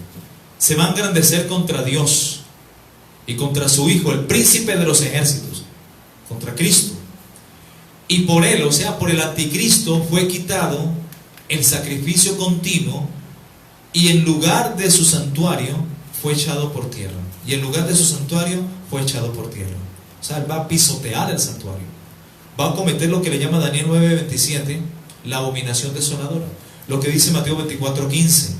Se va a engrandecer contra Dios y contra su Hijo, el príncipe de los ejércitos, contra Cristo. Y por él, o sea, por el anticristo, fue quitado el sacrificio continuo, y en lugar de su santuario fue echado por tierra. Y en lugar de su santuario fue echado por tierra. O sea, él va a pisotear el santuario. Va a cometer lo que le llama Daniel 9:27, la abominación desoladora. Lo que dice Mateo 24:15.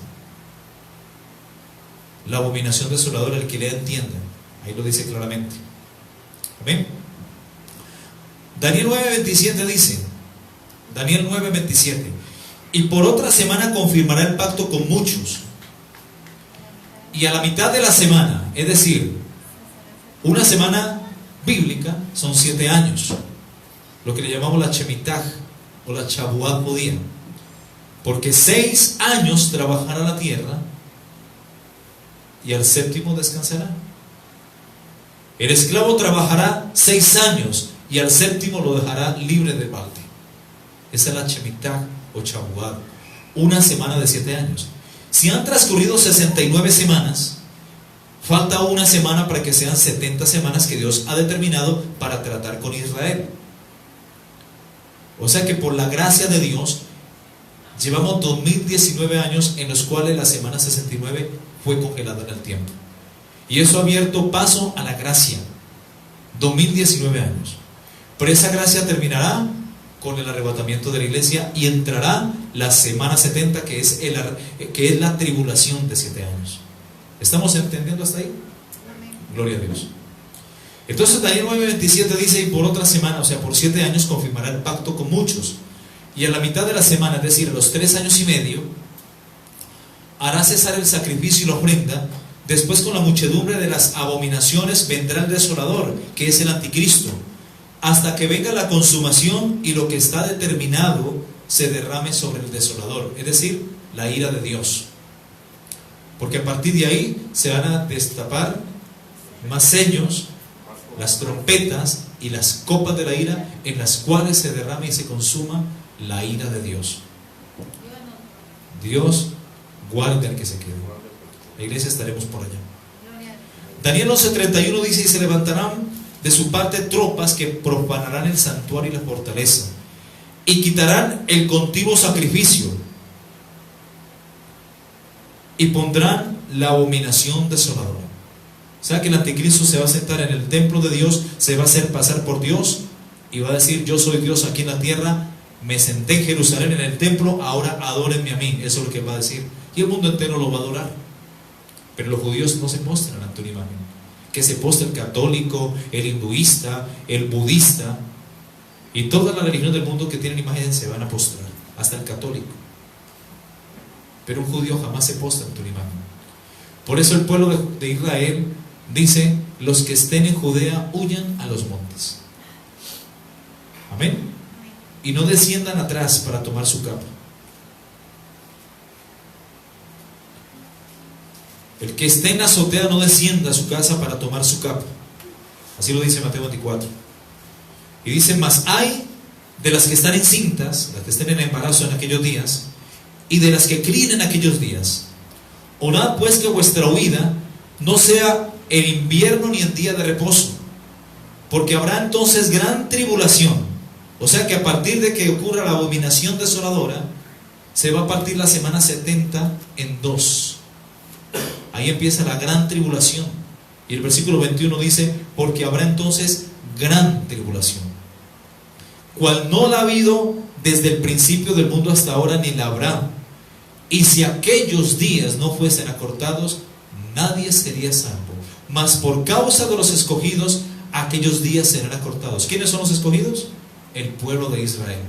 La abominación desoladora, el que lea entienda. Ahí lo dice claramente. Amén. Daniel 9:27 dice, Daniel 9:27: y por otra semana confirmará el pacto con muchos, y a la mitad de la semana, es decir, una semana bíblica son 7 años, lo que le llamamos la Shemitah o la Shavuot judía, porque 6 años trabajará la tierra y al séptimo descansará. El esclavo trabajará 6 años y al séptimo lo dejará libre de parte. Esa es la Shemitah o Shavuot, una semana de 7 años. Si han transcurrido 69 semanas, falta una semana para que sean 70 semanas que Dios ha determinado para tratar con Israel. O sea que por la gracia de Dios, llevamos 2019 años en los cuales la semana 69 fue congelada en el tiempo. Y eso ha abierto paso a la gracia. 2019 años. Pero esa gracia terminará con el arrebatamiento de la iglesia y entrará la semana 70, que es la tribulación de 7 años. ¿Estamos entendiendo hasta ahí? Gloria a Dios. Entonces Daniel 9:27 dice: y por otra semana, o sea, por 7 años, confirmará el pacto con muchos. Y a la mitad de la semana, es decir, a los 3 años y medio, hará cesar el sacrificio y la ofrenda. Después, con la muchedumbre de las abominaciones, vendrá el desolador, que es el anticristo, hasta que venga la consumación y lo que está determinado se derrame sobre el desolador, es decir, la ira de Dios. Porque a partir de ahí se van a destapar más sellos, las trompetas y las copas de la ira, en las cuales se derrame y se consuma la ira de Dios. Dios guarde al que se quede. La iglesia estaremos por allá. Daniel 11:31 dice: y se levantarán de su parte tropas que profanarán el santuario y la fortaleza, y quitarán el continuo sacrificio, y pondrán la abominación desoladora. O sea que el anticristo se va a sentar en el templo de Dios, se va a hacer pasar por Dios y va a decir: yo soy Dios aquí en la tierra, me senté en Jerusalén en el templo, ahora adórenme a mí. Eso es lo que va a decir, y el mundo entero lo va a adorar. Pero los judíos no se postran ante una imagen. Que se postra el católico, el hinduista, el budista y todas las religiones del mundo que tienen imágenes se van a postrar, hasta el católico. Pero un judío jamás se postra ante una imagen. Por eso el pueblo de Israel dice: los que estén en Judea huyan a los montes. Amén. Y no desciendan atrás para tomar su capa. El que esté en la azotea no descienda a su casa para tomar su capa. Así lo dice Mateo 24. Y dice: mas hay de las que están encintas, las que estén en embarazo en aquellos días, y de las que críen en aquellos días. Orad pues que vuestra huida no sea en invierno ni en día de reposo, porque habrá entonces gran tribulación. O sea que a partir de que ocurra la abominación desoladora, se va a partir la semana 70 en 2. Ahí empieza la gran tribulación. Y el versículo 21 dice: porque habrá entonces gran tribulación, cual no la ha habido desde el principio del mundo hasta ahora, ni la habrá. Y si aquellos días no fuesen acortados, nadie sería salvo. Mas por causa de los escogidos, aquellos días serán acortados. ¿Quiénes son los escogidos? El pueblo de Israel.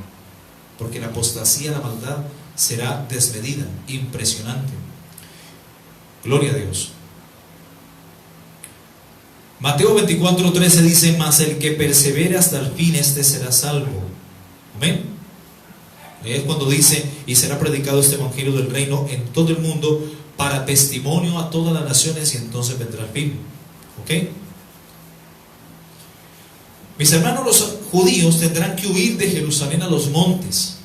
Porque la apostasía, la maldad será desmedida, impresionante. Gloria a Dios. Mateo 24:13 dice: mas el que persevere hasta el fin, este será salvo. Amén. Ahí es cuando dice: y será predicado este evangelio del reino en todo el mundo para testimonio a todas las naciones, y entonces vendrá el fin. ¿Ok? Mis hermanos, los judíos tendrán que huir de Jerusalén a los montes.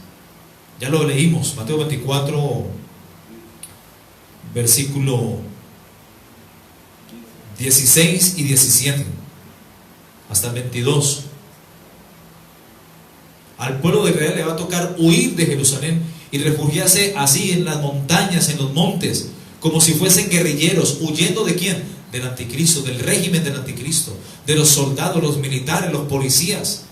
Ya lo leímos, Mateo 24, versículo 16 y 17 hasta el 22. Al pueblo de Israel le va a tocar huir de Jerusalén y refugiarse así en las montañas, en los montes, como si fuesen guerrilleros. ¿Huyendo de quién? Del anticristo, del régimen del anticristo, de los soldados, los militares, los policías,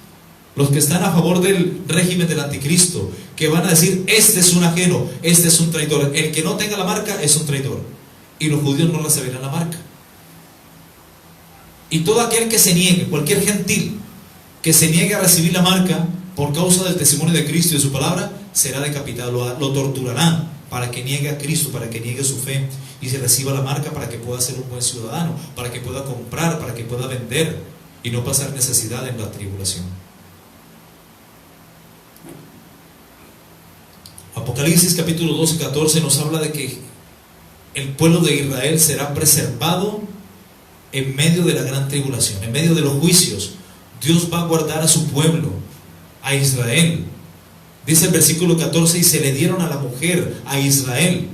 los que están a favor del régimen del anticristo, que van a decir: este es un ajeno, este es un traidor, el que no tenga la marca es un traidor. Y los judíos no recibirán la marca. Y todo aquel que se niegue, cualquier gentil que se niegue a recibir la marca por causa del testimonio de Cristo y de su palabra, será decapitado. Lo torturarán para que niegue a Cristo, para que niegue su fe y se reciba la marca, para que pueda ser un buen ciudadano, para que pueda comprar, para que pueda vender y no pasar necesidad en la tribulación. Apocalipsis capítulo 12 y 14 nos habla de que el pueblo de Israel será preservado en medio de la gran tribulación, en medio de los juicios. Dios va a guardar a su pueblo, a Israel. Dice el versículo 14: y se le dieron a la mujer, a Israel,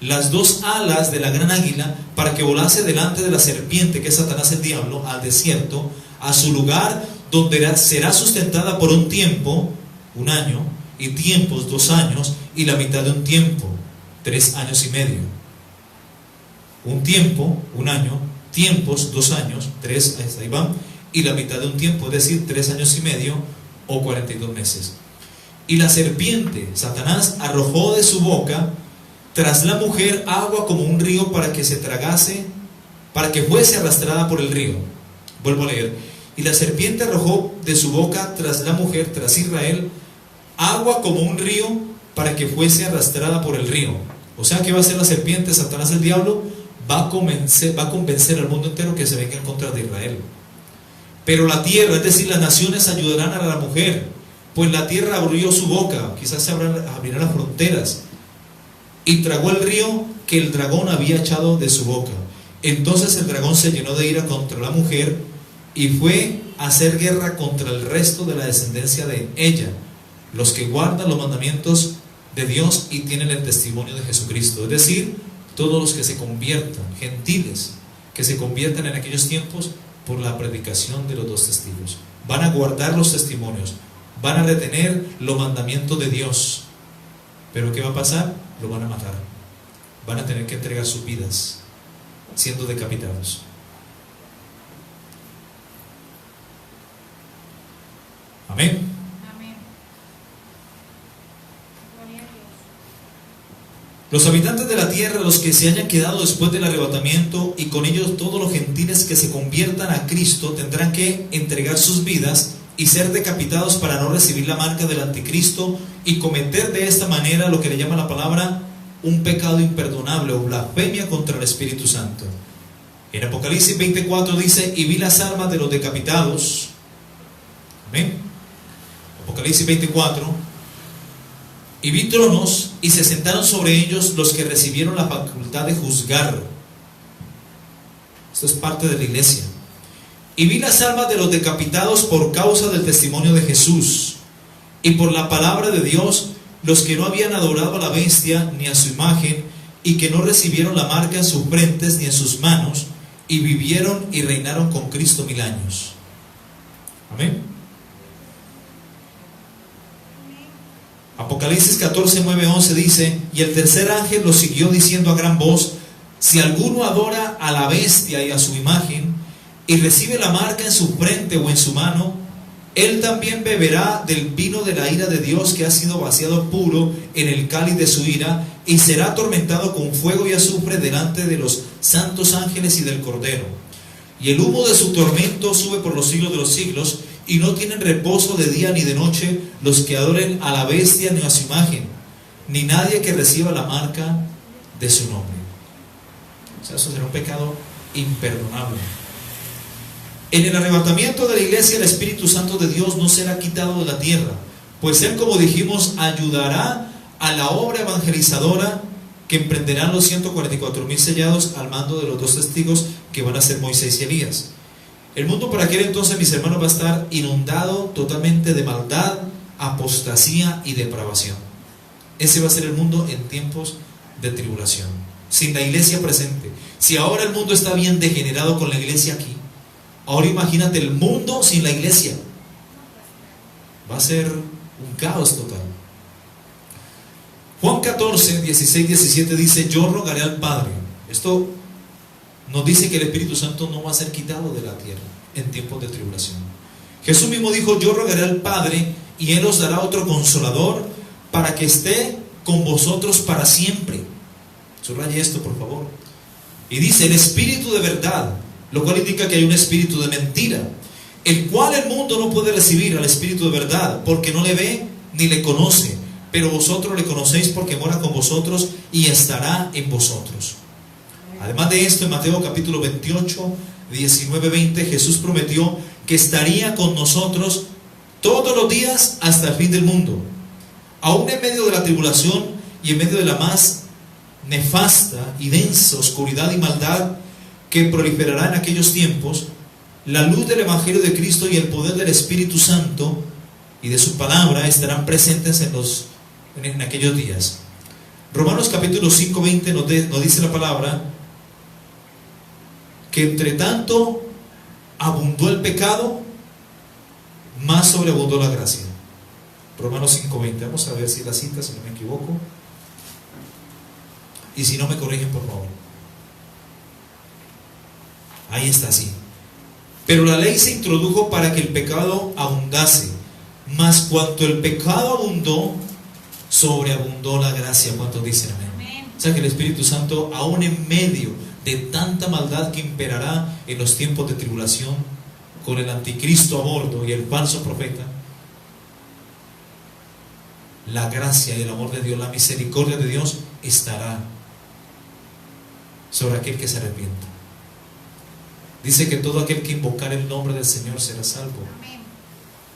las dos alas de la gran águila para que volase delante de la serpiente, que es Satanás el diablo, al desierto, a su lugar donde será sustentada por un tiempo, 1 año, y tiempos, 2 años, y la mitad de un tiempo, 3 años y medio. Un tiempo, 1 año, tiempos, 2 años, 3, ahí van, y la mitad de un tiempo, es decir, 3 años y medio o 42 meses. Y la serpiente, Satanás, arrojó de su boca tras la mujer agua como un río para que se tragase, para que fuese arrastrada por el río. Vuelvo a leer. Y la serpiente arrojó de su boca tras la mujer, tras Israel, agua como un río para que fuese arrastrada por el río. O sea, ¿qué va a hacer la serpiente, Satanás el diablo? Va a convencer al mundo entero que se venga en contra de Israel. Pero la tierra, es decir, las naciones ayudarán a la mujer, pues la tierra abrió su boca, quizás se abrirán las fronteras, y tragó el río que el dragón había echado de su boca. Entonces el dragón se llenó de ira contra la mujer y fue a hacer guerra contra el resto de la descendencia de ella, los que guardan los mandamientos de Dios y tienen el testimonio de Jesucristo. Es decir, todos los que se conviertan, gentiles, que se conviertan en aquellos tiempos por la predicación de los 2 testigos. Van a guardar los testimonios, van a retener los mandamientos de Dios. Pero ¿qué va a pasar? Lo van a matar. Van a tener que entregar sus vidas siendo decapitados. Amén. Amén. Gloria a Dios. Los habitantes de la tierra, los que se hayan quedado después del arrebatamiento, y con ellos todos los gentiles que se conviertan a Cristo, tendrán que entregar sus vidas y ser decapitados para no recibir la marca del anticristo y cometer de esta manera lo que le llama la palabra un pecado imperdonable o blasfemia contra el Espíritu Santo. En Apocalipsis 24 dice: y vi las almas de los decapitados. Amén. Apocalipsis 24. Y vi tronos, y se sentaron sobre ellos los que recibieron la facultad de juzgar. Esto es parte de la iglesia. Y vi las almas de los decapitados por causa del testimonio de Jesús y por la palabra de Dios, los que no habían adorado a la bestia ni a su imagen, y que no recibieron la marca en sus frentes ni en sus manos, y vivieron y reinaron con Cristo 1000 años. Amén. Apocalipsis 14, 9, 11 dice: y el tercer ángel lo siguió diciendo a gran voz: si alguno adora a la bestia y a su imagen, y recibe la marca en su frente o en su mano, él también beberá del vino de la ira de Dios, que ha sido vaciado puro en el cáliz de su ira, y será atormentado con fuego y azufre delante de los santos ángeles y del Cordero. Y el humo de su tormento sube por los siglos de los siglos, y no tienen reposo de día ni de noche los que adoren a la bestia ni a su imagen, ni nadie que reciba la marca de su nombre. O sea, eso será un pecado imperdonable. En el arrebatamiento de la iglesia, el Espíritu Santo de Dios no será quitado de la tierra, pues Él, como dijimos, ayudará a la obra evangelizadora que emprenderán los 144,000 sellados al mando de los 2 testigos que van a ser Moisés y Elías. El mundo por aquel entonces, mis hermanos, va a estar inundado totalmente de maldad, apostasía y depravación. Ese va a ser el mundo en tiempos de tribulación, sin la iglesia presente. Si ahora el mundo está bien degenerado con la iglesia aquí, ahora imagínate el mundo sin la iglesia. Va a ser un caos total. Juan 14, 16, 17 dice: yo rogaré al Padre. Esto nos dice que el Espíritu Santo no va a ser quitado de la tierra en tiempos de tribulación. Jesús mismo dijo: yo rogaré al Padre, y Él os dará otro consolador para que esté con vosotros para siempre. Subraye esto, por favor. Y dice: el Espíritu de verdad, lo cual indica que hay un espíritu de mentira, el cual el mundo no puede recibir, al Espíritu de verdad, porque no le ve ni le conoce, pero vosotros le conocéis porque mora con vosotros y estará en vosotros. Además de esto, en Mateo capítulo 28, 19, 20, Jesús prometió que estaría con nosotros todos los días hasta el fin del mundo. Aún en medio de la tribulación y en medio de la más nefasta y densa oscuridad y maldad que proliferará en aquellos tiempos, la luz del Evangelio de Cristo y el poder del Espíritu Santo y de su palabra estarán presentes en aquellos días. Romanos capítulo 5:20 nos dice la palabra que entre tanto abundó el pecado, más sobreabundó la gracia. Romanos 5:20, vamos a ver si la cita, si no me equivoco, y si no me corrigen por favor. Ahí está, sí. Pero la ley se introdujo para que el pecado abundase, mas cuanto el pecado abundó, sobreabundó la gracia. ¿Cuántos dicen amén? Amén. O sea que el Espíritu Santo, aún en medio de tanta maldad que imperará en los tiempos de tribulación, con el anticristo a bordo y el falso profeta, la gracia y el amor de Dios, la misericordia de Dios estará sobre aquel que se arrepienta. Dice que todo aquel que invocar el nombre del Señor será salvo. Amén.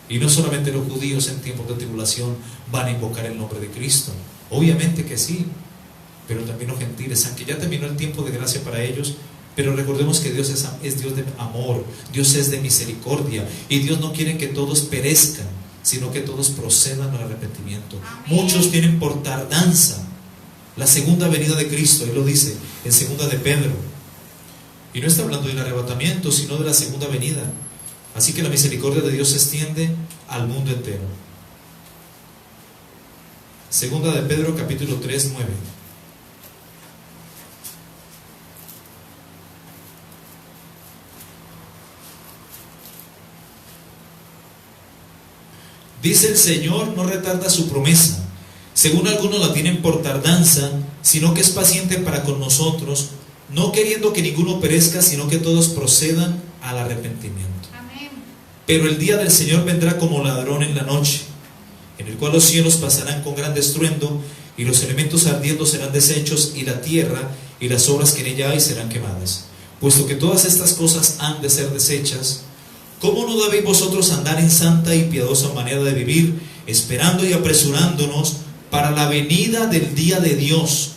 Y no solamente los judíos en tiempos de tribulación van a invocar el nombre de Cristo, obviamente que sí, pero también los gentiles, aunque ya terminó el tiempo de gracia para ellos. Pero recordemos que Dios es Dios de amor, Dios es de misericordia, y Dios no quiere que todos perezcan, sino que todos procedan al arrepentimiento. Amén. Muchos tienen por tardanza la segunda venida de Cristo, ahí lo dice en segunda de Pedro, y no está hablando del arrebatamiento, sino de la segunda venida. Así que la misericordia de Dios se extiende al mundo entero. Segunda de Pedro capítulo 3, 9. Dice: el Señor no retarda su promesa, según algunos la tienen por tardanza, sino que es paciente para con nosotros, no queriendo que ninguno perezca, sino que todos procedan al arrepentimiento. Amén. Pero el día del Señor vendrá como ladrón en la noche, en el cual los cielos pasarán con gran estruendo, y los elementos ardiendo serán deshechos, y la tierra y las obras que en ella hay serán quemadas. Puesto que todas estas cosas han de ser deshechas, ¿cómo no debéis vosotros andar en santa y piadosa manera de vivir, esperando y apresurándonos para la venida del día de Dios,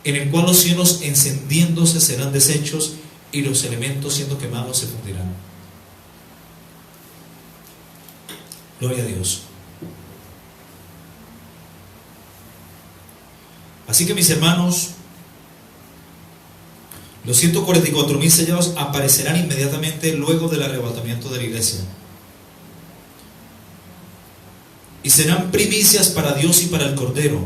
en el cual los cielos encendiéndose serán deshechos, y los elementos siendo quemados se fundirán? Gloria a Dios. Así que, mis hermanos, los 144,000 sellados aparecerán inmediatamente luego del arrebatamiento de la iglesia, y serán primicias para Dios y para el Cordero.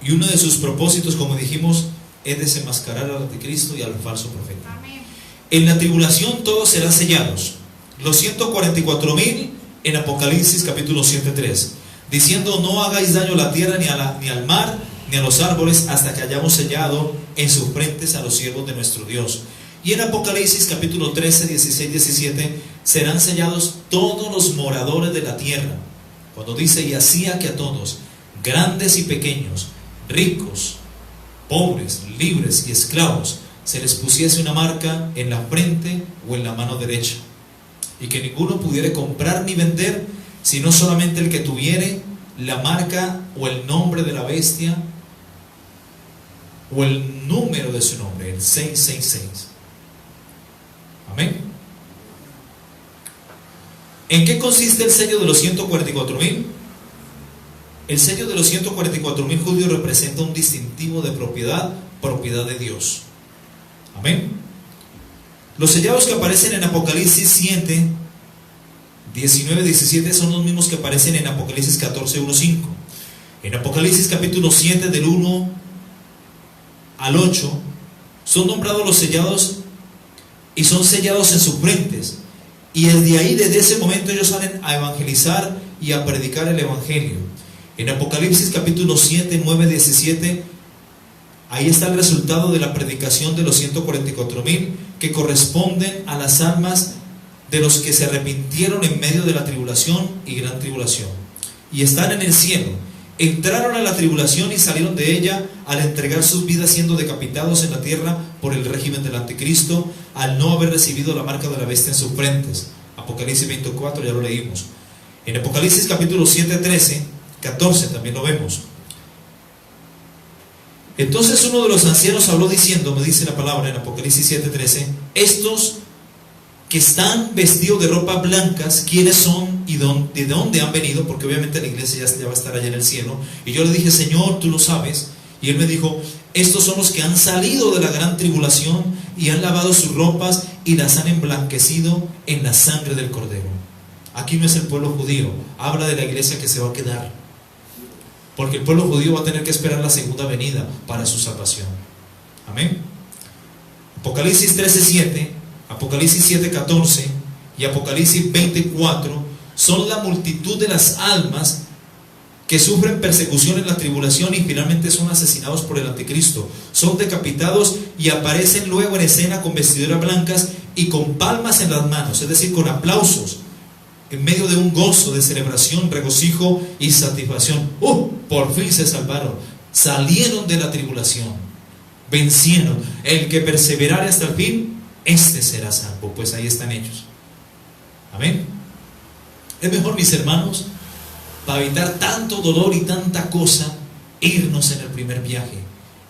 Y uno de sus propósitos, como dijimos, es desenmascarar al anticristo y al falso profeta. Amén. En la tribulación todos serán sellados. Los 144,000 en Apocalipsis capítulo 7:3, diciendo: no hagáis daño a la tierra, ni al mar, ni a los árboles, hasta que hayamos sellado en sus frentes a los siervos de nuestro Dios. Y en Apocalipsis capítulo 13, 16, 17, serán sellados todos los moradores de la tierra, cuando dice: y hacía que a todos, grandes y pequeños, ricos, pobres, libres y esclavos, se les pusiese una marca en la frente o en la mano derecha, y que ninguno pudiera comprar ni vender, sino solamente el que tuviere la marca o el nombre de la bestia o el número de su nombre, el 666. Amén. ¿En qué consiste el sello de los 144,000? El sello de los 144,000 judíos representa un distintivo de propiedad de Dios. Amén. Los sellados que aparecen en Apocalipsis 7, 19, 17 son los mismos que aparecen en Apocalipsis 14, 1, 5. En Apocalipsis capítulo 7, del 1 al 8, son nombrados los sellados, y son sellados en sus frentes, y desde ese momento ellos salen a evangelizar y a predicar el evangelio. En Apocalipsis capítulo 7, 9, 17, ahí está el resultado de la predicación de los 144,000, que corresponden a las almas de los que se arrepintieron en medio de la tribulación y gran tribulación, y están en el cielo. Entraron a la tribulación y salieron de ella al entregar sus vidas, siendo decapitados en la tierra por el régimen del anticristo, al no haber recibido la marca de la bestia en sus frentes. Apocalipsis 24, ya lo leímos. En Apocalipsis capítulo 7, 13, 14 también lo vemos. Entonces uno de los ancianos habló diciendo, me dice la palabra en Apocalipsis 7, 13, estos que están vestidos de ropas blancas, ¿quiénes son y de dónde han venido? Porque obviamente la iglesia ya va a estar allá en el cielo. Y yo le dije: Señor, tú lo sabes. Y él me dijo: estos son los que han salido de la gran tribulación y han lavado sus ropas y las han emblanquecido en la sangre del Cordero. Aquí no es el pueblo judío, habla de la iglesia que se va a quedar, porque el pueblo judío va a tener que esperar la segunda venida para su salvación. Amén. Apocalipsis 13:7, Apocalipsis 7:14 y Apocalipsis 20:4 son la multitud de las almas que sufren persecución en la tribulación y finalmente son asesinados por el anticristo. Son decapitados y aparecen luego en escena con vestiduras blancas y con palmas en las manos, es decir, con aplausos, en medio de un gozo de celebración, regocijo y satisfacción. Por fin se salvaron, salieron de la tribulación, vencieron. El que perseverare hasta el fin, este será salvo. Pues ahí están ellos. Amén. Es mejor, mis hermanos, para evitar tanto dolor y tanta cosa, irnos en el primer viaje,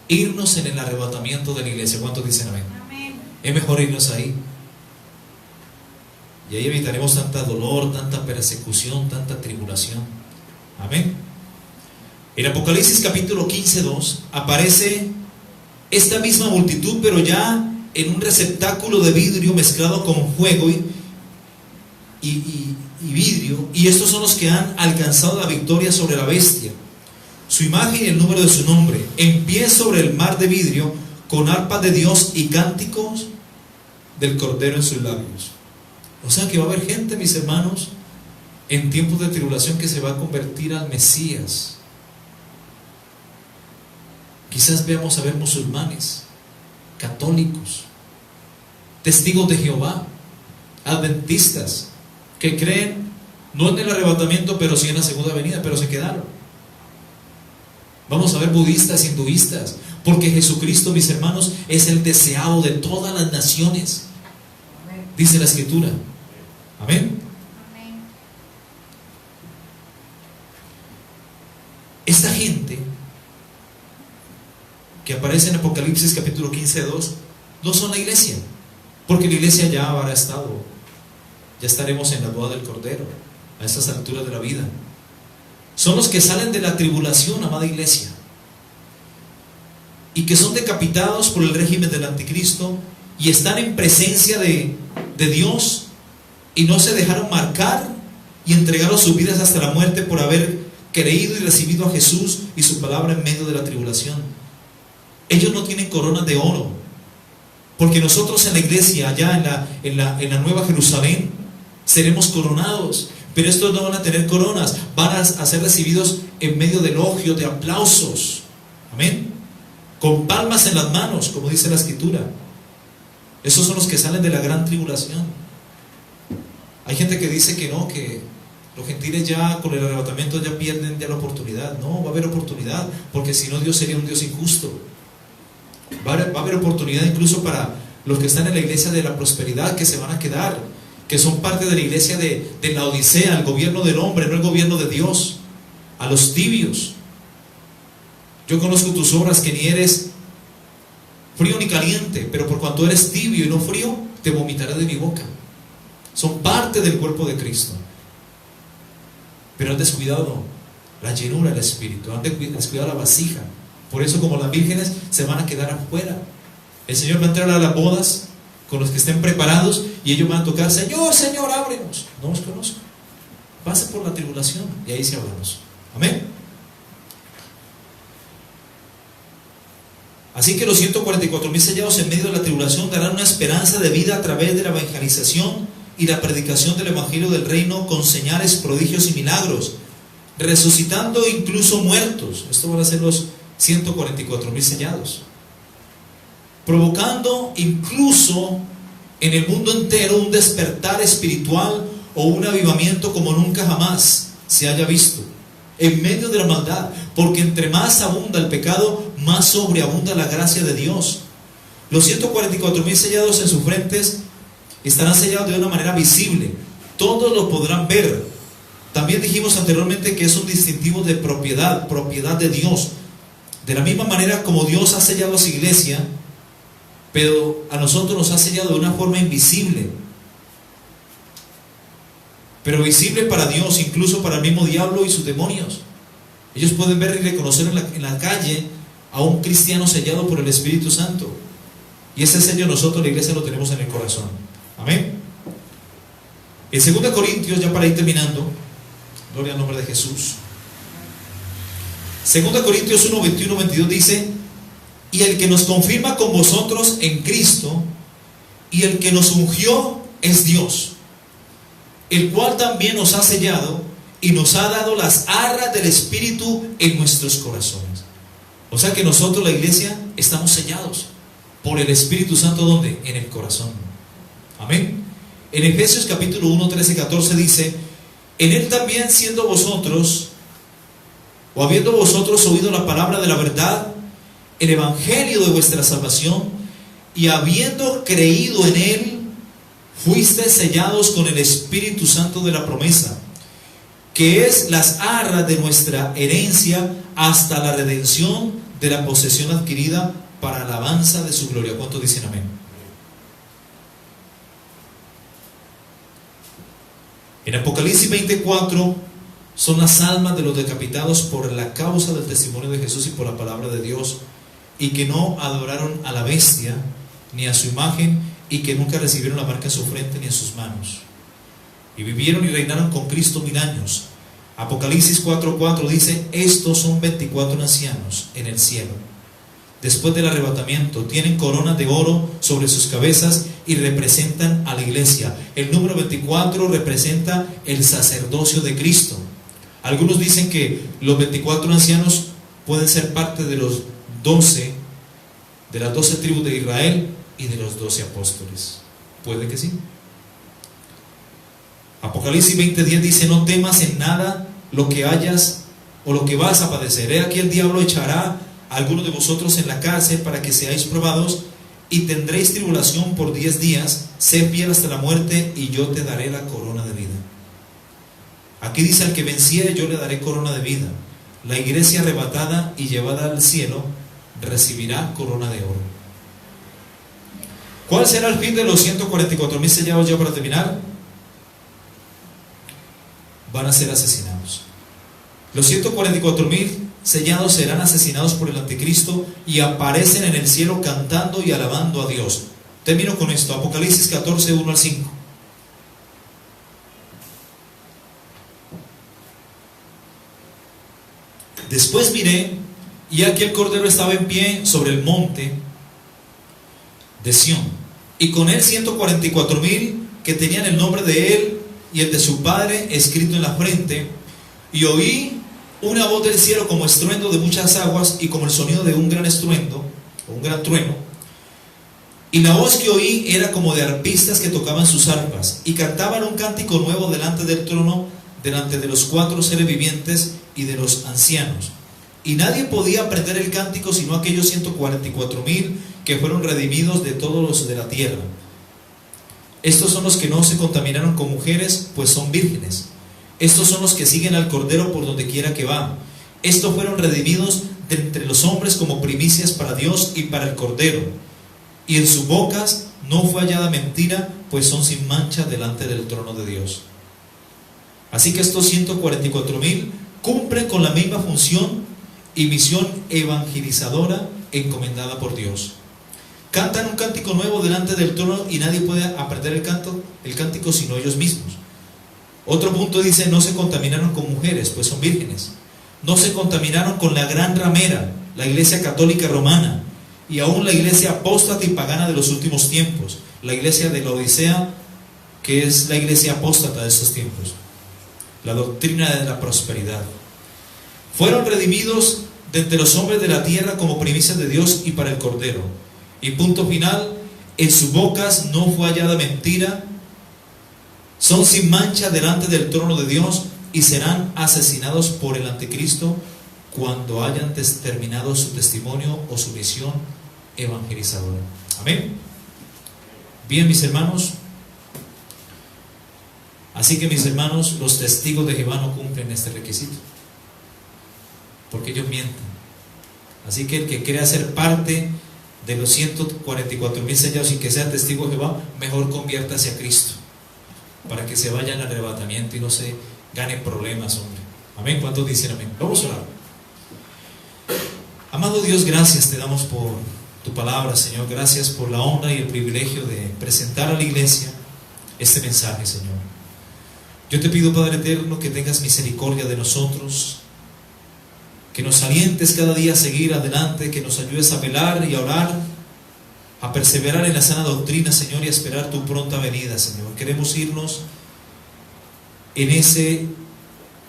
irnos en el arrebatamiento de la iglesia. ¿Cuántos dicen amén? Amén. Es mejor irnos ahí. Y ahí evitaremos tanta dolor, tanta persecución, tanta tribulación. Amén. En Apocalipsis capítulo 15:2 aparece esta misma multitud, pero ya en un receptáculo de vidrio mezclado con fuego y vidrio, y estos son los que han alcanzado la victoria sobre la bestia, su imagen y el número de su nombre, en pie sobre el mar de vidrio, con arpas de Dios y cánticos del Cordero en sus labios. O sea que va a haber gente, mis hermanos, en tiempos de tribulación que se va a convertir al Mesías. Quizás veamos a ver musulmanes, católicos, testigos de Jehová, adventistas, que creen no en el arrebatamiento, pero sí en la segunda venida, pero se quedaron. Vamos a ver budistas, hinduistas, porque Jesucristo, mis hermanos, es el deseado de todas las naciones, dice la Escritura. Amén. Esta gente que aparece en Apocalipsis capítulo 15:2 no son la iglesia, porque la iglesia ya habrá estado, ya estaremos en la boda del Cordero a estas alturas de la vida. Son los que salen de la tribulación, amada iglesia, y que son decapitados por el régimen del anticristo y están en presencia de Dios, y no se dejaron marcar y entregaron sus vidas hasta la muerte por haber creído y recibido a Jesús y su palabra en medio de la tribulación. Ellos no tienen coronas de oro, porque nosotros en la iglesia, allá en la Nueva Jerusalén, seremos coronados, pero estos no van a tener coronas, van a ser recibidos en medio de elogios, de aplausos. Amén. Con palmas en las manos, como dice la Escritura. Esos son los que salen de la gran tribulación. Hay gente que dice que no, que los gentiles ya con el arrebatamiento ya pierden ya la oportunidad. No, va a haber oportunidad, porque si no, Dios sería un Dios injusto. Va a haber oportunidad incluso para los que están en la iglesia de la prosperidad, que se van a quedar, que son parte de la iglesia de la Odisea, el gobierno del hombre, no el gobierno de Dios. A los tibios: yo conozco tus obras, que ni eres frío ni caliente, pero por cuanto eres tibio y no frío, te vomitaré de mi boca. Son parte del cuerpo de Cristo, pero han descuidado la llenura del Espíritu, han descuidado la vasija. Por eso, como las vírgenes, se van a quedar afuera. El Señor va a entrar a las bodas con los que estén preparados, y ellos van a tocar: Señor, Señor, ábrenos. No os conozco. Pase por la tribulación y ahí sí hablamos. Amén. Así que los 144,000 sellados en medio de la tribulación darán una esperanza de vida a través de la evangelización y la predicación del evangelio del reino, con señales, prodigios y milagros, resucitando incluso muertos. Esto van a ser los 144,000 sellados, provocando incluso en el mundo entero un despertar espiritual o un avivamiento como nunca jamás se haya visto en medio de la maldad, porque entre más abunda el pecado, más sobreabunda la gracia de Dios. Los 144,000 sellados en sus frentes estarán sellados de una manera visible, todos lo podrán ver. También dijimos anteriormente que es un distintivo de propiedad de Dios. De la misma manera como Dios ha sellado a su iglesia, pero a nosotros nos ha sellado de una forma invisible, pero visible para Dios, incluso para el mismo diablo y sus demonios. Ellos pueden ver y reconocer en la calle a un cristiano sellado por el Espíritu Santo. Y ese sello nosotros, la iglesia, lo tenemos en el corazón. Amén. En 2 Corintios, ya para ir terminando, gloria al nombre de Jesús. 2 Corintios 1, 21, 22 dice: y el que nos confirma con vosotros en Cristo, y el que nos ungió es Dios, el cual también nos ha sellado y nos ha dado las arras del Espíritu en nuestros corazones. O sea que nosotros, la iglesia, estamos sellados por el Espíritu Santo. ¿Dónde? En el corazón. Amén. En Efesios capítulo 1, 13, 14 dice: en él también, siendo vosotros, o habiendo vosotros oído la palabra de la verdad, el evangelio de vuestra salvación, y habiendo creído en él, fuisteis sellados con el Espíritu Santo de la promesa, que es las arras de nuestra herencia hasta la redención de la posesión adquirida para alabanza de su gloria. ¿Cuántos dicen amén? En Apocalipsis 24 son las almas de los decapitados por la causa del testimonio de Jesús y por la palabra de Dios, y que no adoraron a la bestia ni a su imagen, y que nunca recibieron la marca en su frente ni en sus manos, y vivieron y reinaron con Cristo 1000 años. Apocalipsis 4:4 dice: estos son 24 ancianos en el cielo, después del arrebatamiento, tienen coronas de oro sobre sus cabezas y representan a la iglesia. El número 24 representa el sacerdocio de Cristo. Algunos dicen que los 24 ancianos pueden ser parte de los 12, de las 12 tribus de Israel y de los 12 apóstoles. Puede que sí. Apocalipsis 20:10 dice: no temas en nada lo que hayas o lo que vas a padecer. He aquí, el diablo echará a algunos de vosotros en la cárcel para que seáis probados, y tendréis tribulación por 10 días. Sé fiel hasta la muerte, y yo te daré la corona de vida. Aquí dice: al que venciere, yo le daré corona de vida. La iglesia arrebatada y llevada al cielo recibirá corona de oro. ¿Cuál será el fin de los 144,000 sellados? Ya para terminar, van a ser asesinados. Los 144,000 sellados serán asesinados por el anticristo y aparecen en el cielo cantando y alabando a Dios. Termino con esto. Apocalipsis 14, 1 al 5. Después miré, y aquí el Cordero estaba en pie sobre el monte de Sión, y con él 144,000 que tenían el nombre de él y el de su padre escrito en la frente. Y oí una voz del cielo como estruendo de muchas aguas, y como el sonido de un gran estruendo, o un gran trueno. Y la voz que oí era como de arpistas que tocaban sus arpas, y cantaban un cántico nuevo delante del trono, delante de los 4 seres vivientes y de los ancianos. Y nadie podía aprender el cántico sino aquellos 144,000 que fueron redimidos de todos los de la tierra. Estos son los que no se contaminaron con mujeres, pues son vírgenes. Estos son los que siguen al Cordero por donde quiera que va. Estos fueron redimidos de entre los hombres como primicias para Dios y para el Cordero. Y en sus bocas no fue hallada mentira, pues son sin mancha delante del trono de Dios. Así que estos 144,000 cumplen con la misma función y misión evangelizadora encomendada por Dios. Cantan un cántico nuevo delante del trono, y nadie puede aprender el cántico sino ellos mismos. Otro punto dice: no se contaminaron con mujeres, pues son vírgenes. No se contaminaron con la gran ramera, la iglesia católica romana, y aún la iglesia apóstata y pagana de los últimos tiempos, la iglesia de la Odisea, que es la iglesia apóstata de estos tiempos, la doctrina de la prosperidad. Fueron redimidos de entre los hombres de la tierra como primicias de Dios y para el Cordero. Y punto final: en sus bocas no fue hallada mentira, son sin mancha delante del trono de Dios, y serán asesinados por el anticristo cuando hayan terminado su testimonio o su misión evangelizadora. Amén. Bien, mis hermanos, así que, mis hermanos, los testigos de Jehová no cumplen este requisito, porque ellos mienten. Así que el que quiera ser parte de los 144,000 sellados y que sea testigo de Jehová, mejor conviértase a Cristo, para que se vaya al arrebatamiento y no se gane problemas, hombre. Amén. ¿Cuántos dicen amén? Vamos a orar. Amado Dios, gracias te damos por tu palabra, Señor. Gracias por la honra y el privilegio de presentar a la iglesia este mensaje, Señor. Yo te pido, Padre eterno, que tengas misericordia de nosotros, que nos alientes cada día a seguir adelante, que nos ayudes a velar y a orar, a perseverar en la sana doctrina, Señor, y a esperar tu pronta venida, Señor. Queremos irnos en ese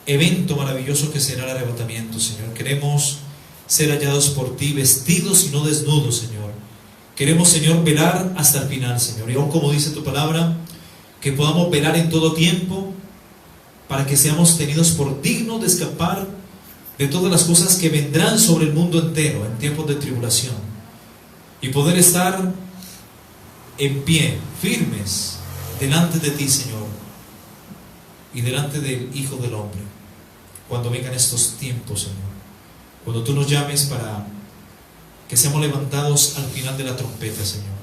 evento maravilloso que será el arrebatamiento, Señor. Queremos ser hallados por ti, vestidos y no desnudos, Señor. Queremos, Señor, velar hasta el final, Señor. Y aún como dice tu palabra, que podamos velar en todo tiempo, para que seamos tenidos por dignos de escapar de todas las cosas que vendrán sobre el mundo entero en tiempos de tribulación, y poder estar en pie, firmes, delante de ti, Señor, y delante del Hijo del Hombre, cuando vengan estos tiempos, Señor, cuando tú nos llames para que seamos levantados al final de la trompeta, Señor.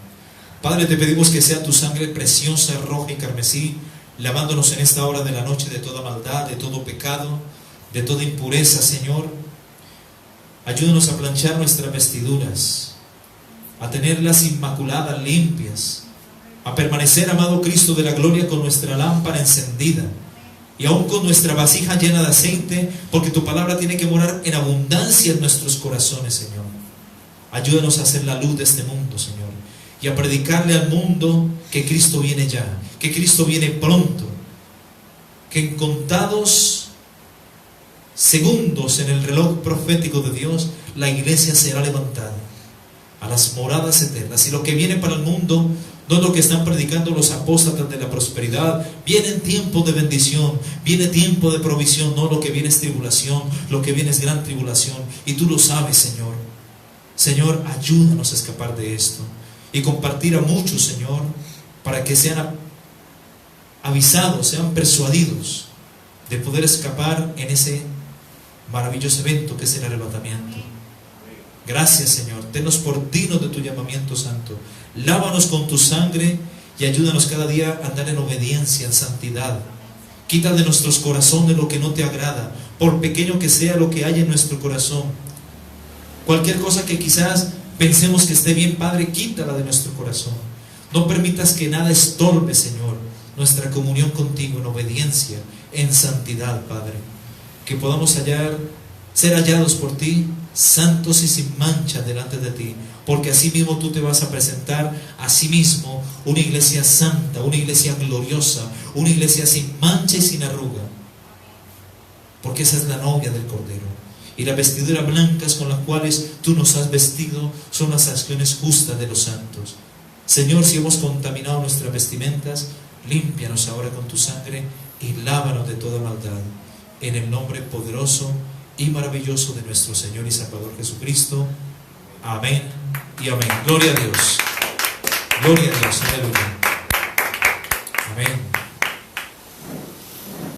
Padre, te pedimos que sea tu sangre preciosa, roja y carmesí, lavándonos en esta hora de la noche de toda maldad, de todo pecado, de toda impureza, Señor. Ayúdanos a planchar nuestras vestiduras, a tenerlas inmaculadas, limpias, a permanecer, amado Cristo de la gloria, con nuestra lámpara encendida y aún con nuestra vasija llena de aceite, porque tu palabra tiene que morar en abundancia en nuestros corazones, Señor. Ayúdanos a ser la luz de este mundo, Señor, y a predicarle al mundo que Cristo viene ya, que Cristo viene pronto, que en contados segundos en el reloj profético de Dios, la iglesia será levantada a las moradas eternas. Y lo que viene para el mundo no es lo que están predicando los apóstatas de la prosperidad. Viene tiempo de bendición, viene tiempo de provisión. No, lo que viene es tribulación, lo que viene es gran tribulación, y tú lo sabes, Señor. Señor, ayúdanos a escapar de esto y compartir a muchos, Señor, para que sean avisados, sean persuadidos de poder escapar en ese maravilloso evento que es el arrebatamiento. Gracias, Señor. Tennos por dignos de tu llamamiento santo. Lávanos con tu sangre y ayúdanos cada día a andar en obediencia, en santidad. Quita de nuestros corazones lo que no te agrada, por pequeño que sea lo que haya en nuestro corazón. Cualquier cosa que quizás pensemos que esté bien, Padre, quítala de nuestro corazón. No permitas que nada estorbe, Señor, nuestra comunión contigo en obediencia, en santidad, Padre. Que podamos ser hallados por ti, santos y sin mancha delante de ti, porque así mismo tú te vas a presentar a sí mismo una iglesia santa, una iglesia gloriosa, una iglesia sin mancha y sin arruga, porque esa es la novia del Cordero. Y las vestiduras blancas con las cuales tú nos has vestido son las acciones justas de los santos. Señor, si hemos contaminado nuestras vestimentas, límpianos ahora con tu sangre y lávanos de toda maldad, en el nombre poderoso y maravilloso de nuestro Señor y Salvador Jesucristo. Amén y amén. Gloria a Dios. Gloria a Dios. Aleluya. Amén.